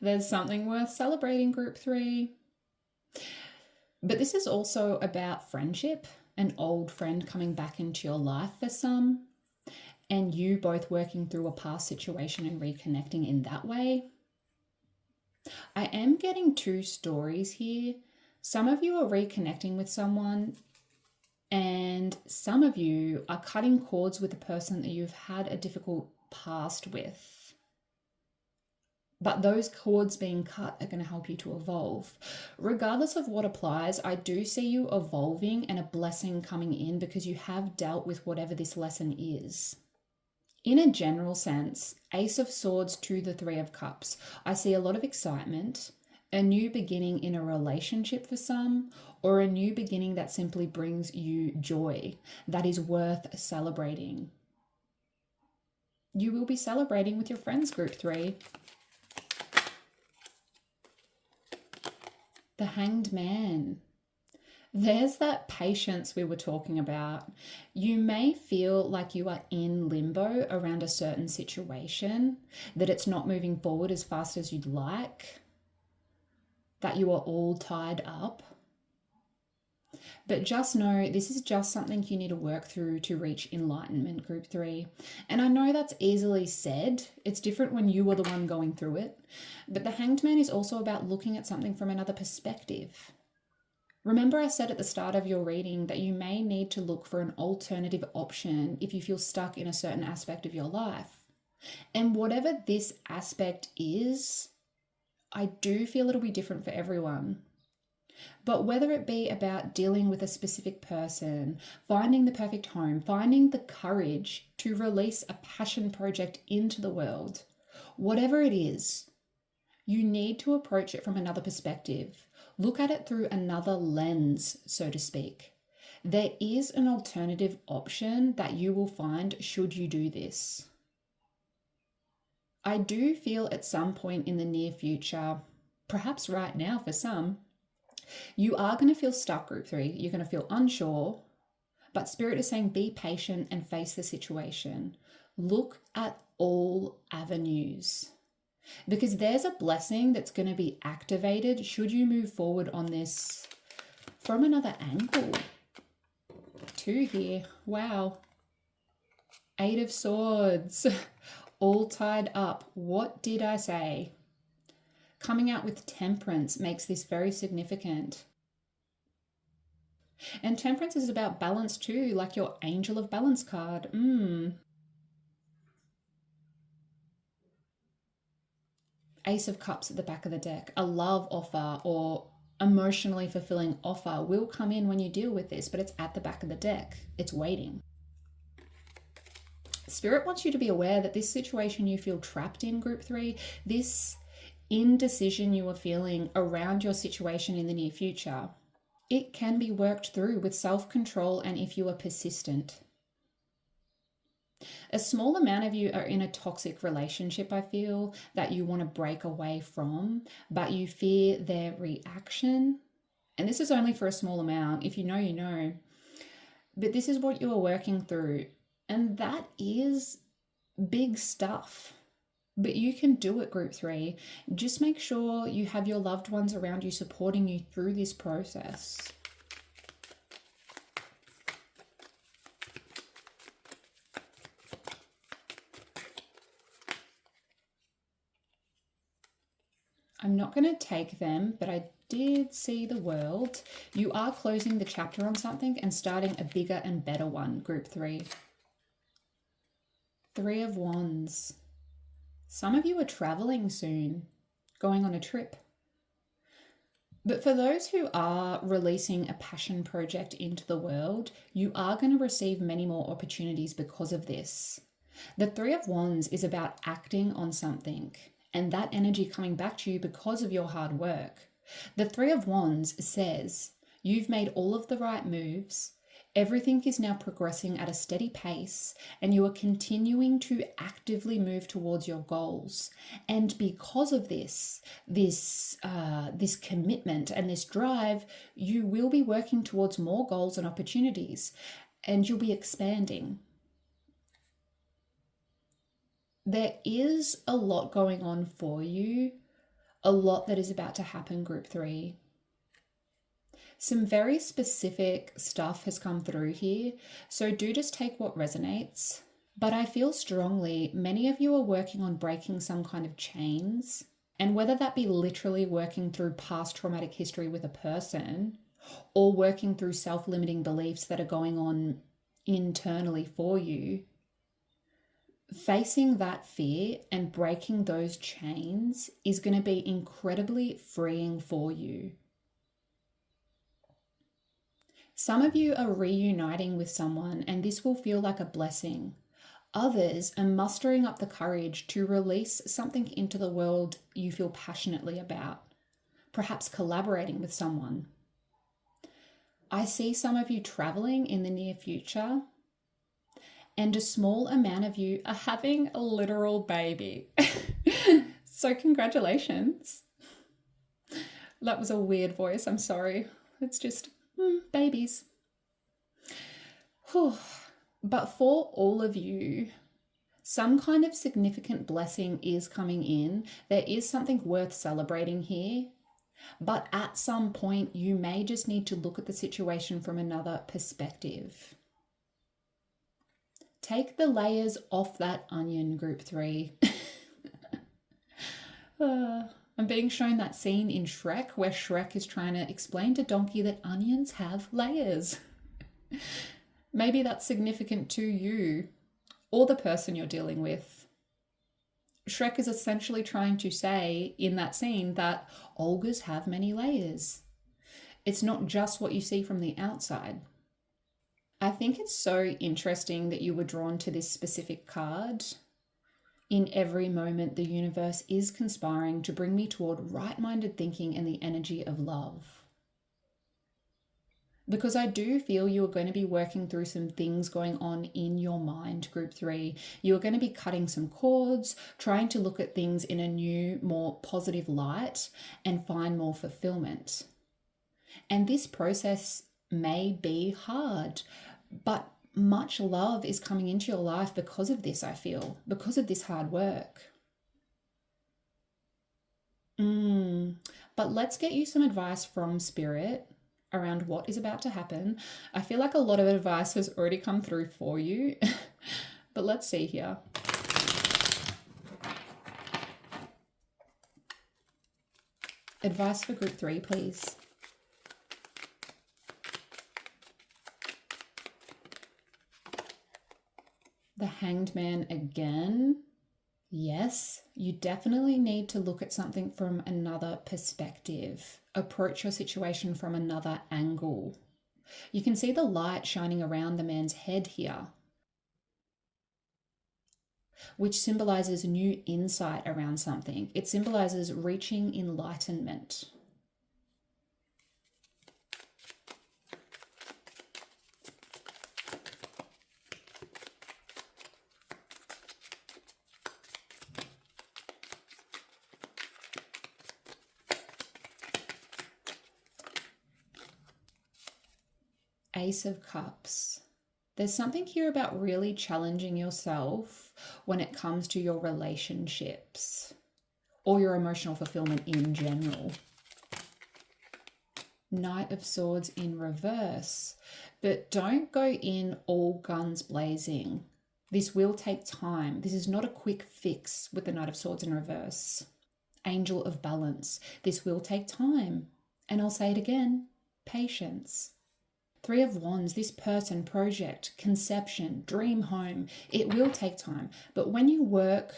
There's something worth celebrating, Group 3. But this is also about friendship, an old friend coming back into your life for some, and you both working through a past situation and reconnecting in that way. I am getting two stories here. Some of you are reconnecting with someone, and some of you are cutting cords with a person that you've had a difficult past with. But those cords being cut are going to help you to evolve. Regardless of what applies, I do see you evolving and a blessing coming in because you have dealt with whatever this lesson is. In a general sense, Ace of Swords to the Three of Cups, I see a lot of excitement, a new beginning in a relationship for some, or a new beginning that simply brings you joy that is worth celebrating. You will be celebrating with your friends, Group 3. The Hanged Man. There's that patience we were talking about. You may feel like you are in limbo around a certain situation, that it's not moving forward as fast as you'd like, that you are all tied up. But just know this is just something you need to work through to reach enlightenment, Group 3. And I know that's easily said. It's different when you are the one going through it. But the Hanged Man is also about looking at something from another perspective. Remember I said at the start of your reading that you may need to look for an alternative option if you feel stuck in a certain aspect of your life. And whatever this aspect is, I do feel it'll be different for everyone. But whether it be about dealing with a specific person, finding the perfect home, finding the courage to release a passion project into the world, whatever it is, you need to approach it from another perspective. Look at it through another lens, so to speak. There is an alternative option that you will find should you do this. I do feel at some point in the near future, perhaps right now for some, you are going to feel stuck, Group 3. You're going to feel unsure, but Spirit is saying be patient and face the situation. Look at all avenues because there's a blessing that's going to be activated should you move forward on this from another angle. 2 here. Wow. 8 of Swords. All tied up. What did I say? Coming out with Temperance makes this very significant. And Temperance is about balance too, like your Angel of Balance card. Ace of Cups at the back of the deck. A love offer or emotionally fulfilling offer will come in when you deal with this, but it's at the back of the deck. It's waiting. Spirit wants you to be aware that this situation you feel trapped in, Group 3, this indecision you are feeling around your situation in the near future, it can be worked through with self-control and if you are persistent. A small amount of you are in a toxic relationship, I feel, that you want to break away from, but you fear their reaction. And this is only for a small amount. If you know, you know. But this is what you are working through. And that is big stuff. But you can do it, Group 3. Just make sure you have your loved ones around you supporting you through this process. I'm not going to take them, but I did see the world. You are closing the chapter on something and starting a bigger and better one, Group 3. 3 of Wands. Some of you are traveling soon, going on a trip. But for those who are releasing a passion project into the world, you are going to receive many more opportunities because of this. The 3 of Wands is about acting on something and that energy coming back to you because of your hard work. The Three of Wands says you've made all of the right moves. Everything is now progressing at a steady pace, and you are continuing to actively move towards your goals. And because of this commitment and this drive, you will be working towards more goals and opportunities, and you'll be expanding. There is a lot going on for you, a lot that is about to happen, Group 3. Some very specific stuff has come through here, so do just take what resonates. But I feel strongly many of you are working on breaking some kind of chains, and whether that be literally working through past traumatic history with a person or working through self-limiting beliefs that are going on internally for you, facing that fear and breaking those chains is going to be incredibly freeing for you. Some of you are reuniting with someone, and this will feel like a blessing. Others are mustering up the courage to release something into the world you feel passionately about, perhaps collaborating with someone. I see some of you traveling in the near future, and a small amount of you are having a literal baby. So congratulations. That was a weird voice, I'm sorry. It's just babies. Whew. But for all of you, some kind of significant blessing is coming in. There is something worth celebrating here. But at some point, you may just need to look at the situation from another perspective. Take the layers off that onion, Group 3. I'm being shown that scene in Shrek where Shrek is trying to explain to Donkey that onions have layers. Maybe that's significant to you or the person you're dealing with. Shrek is essentially trying to say in that scene that Olgas have many layers. It's not just what you see from the outside. I think it's so interesting that you were drawn to this specific card. In every moment, the universe is conspiring to bring me toward right-minded thinking and the energy of love. Because I do feel you are going to be working through some things going on in your mind, Group 3. You are going to be cutting some cords, trying to look at things in a new, more positive light and find more fulfillment. And this process may be hard, but much love is coming into your life because of this, I feel, because of this hard work. But let's get you some advice from Spirit around what is about to happen. I feel like a lot of advice has already come through for you, but let's see here. Advice for Group 3, please. The Hanged Man again. Yes, you definitely need to look at something from another perspective. Approach your situation from another angle. You can see the light shining around the man's head here, which symbolizes new insight around something. It symbolizes reaching enlightenment. Ace of Cups. There's something here about really challenging yourself when it comes to your relationships or your emotional fulfillment in general. Knight of Swords in reverse, but don't go in all guns blazing. This will take time. This is not a quick fix with the Knight of Swords in reverse. Angel of Balance. This will take time. And I'll say it again, patience. Three of Wands, this person, project, conception, dream home, it will take time. But when you work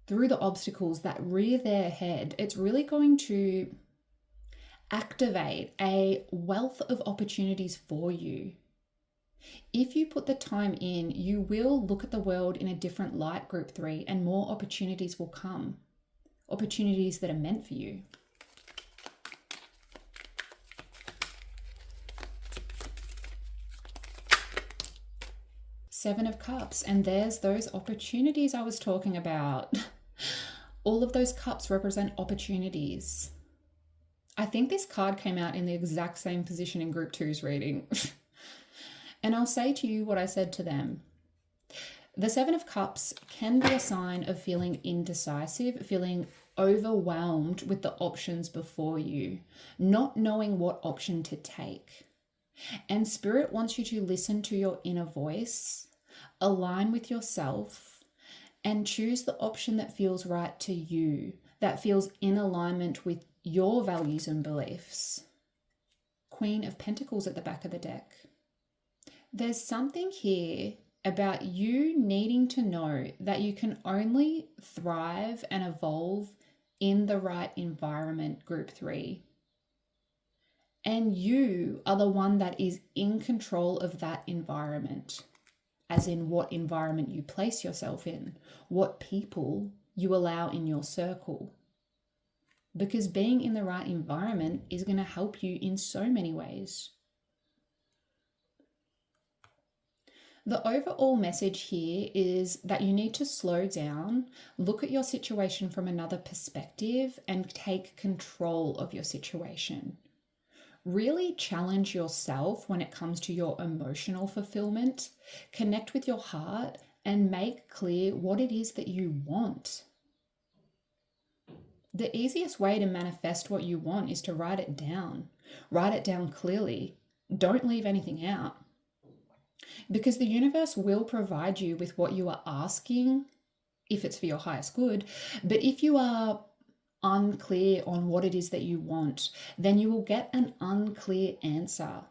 through the obstacles that rear their head, it's really going to activate a wealth of opportunities for you. If you put the time in, you will look at the world in a different light, Group 3, and more opportunities will come. Opportunities that are meant for you. Seven of Cups, and there's those opportunities I was talking about. All of those cups represent opportunities. I think this card came out in the exact same position in Group 2's reading. And I'll say to you what I said to them. The Seven of Cups can be a sign of feeling indecisive, feeling overwhelmed with the options before you, not knowing what option to take. And Spirit wants you to listen to your inner voice, align with yourself, and choose the option that feels right to you, that feels in alignment with your values and beliefs. Queen of Pentacles at the back of the deck. There's something here about you needing to know that you can only thrive and evolve in the right environment, Group 3. And you are the one that is in control of that environment, as in what environment you place yourself in, what people you allow in your circle. Because being in the right environment is going to help you in so many ways. The overall message here is that you need to slow down, look at your situation from another perspective, and take control of your situation. Really challenge yourself when it comes to your emotional fulfillment. Connect with your heart and make clear what it is that you want. The easiest way to manifest what you want is to write it down. Write it down clearly. Don't leave anything out. Because the universe will provide you with what you are asking if it's for your highest good. But if you are unclear on what it is that you want, then you will get an unclear answer.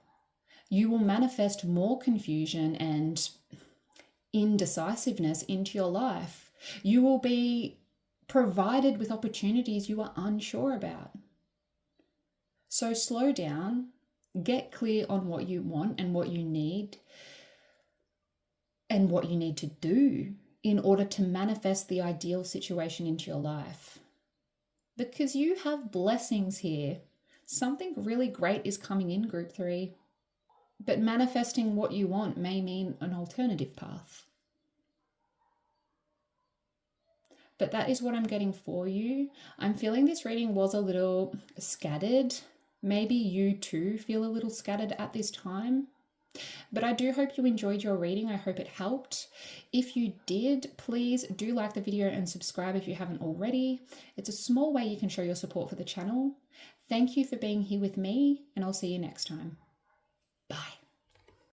You will manifest more confusion and indecisiveness into your life. You will be provided with opportunities you are unsure about. So slow down, get clear on what you want and what you need and what you need to do in order to manifest the ideal situation into your life. Because you have blessings here. Something really great is coming in, Group 3. But manifesting what you want may mean an alternative path. But that is what I'm getting for you. I'm feeling this reading was a little scattered. Maybe you too feel a little scattered at this time. But I do hope you enjoyed your reading. I hope it helped. If you did, please do like the video and subscribe if you haven't already. It's a small way you can show your support for the channel. Thank you for being here with me, and I'll see you next time.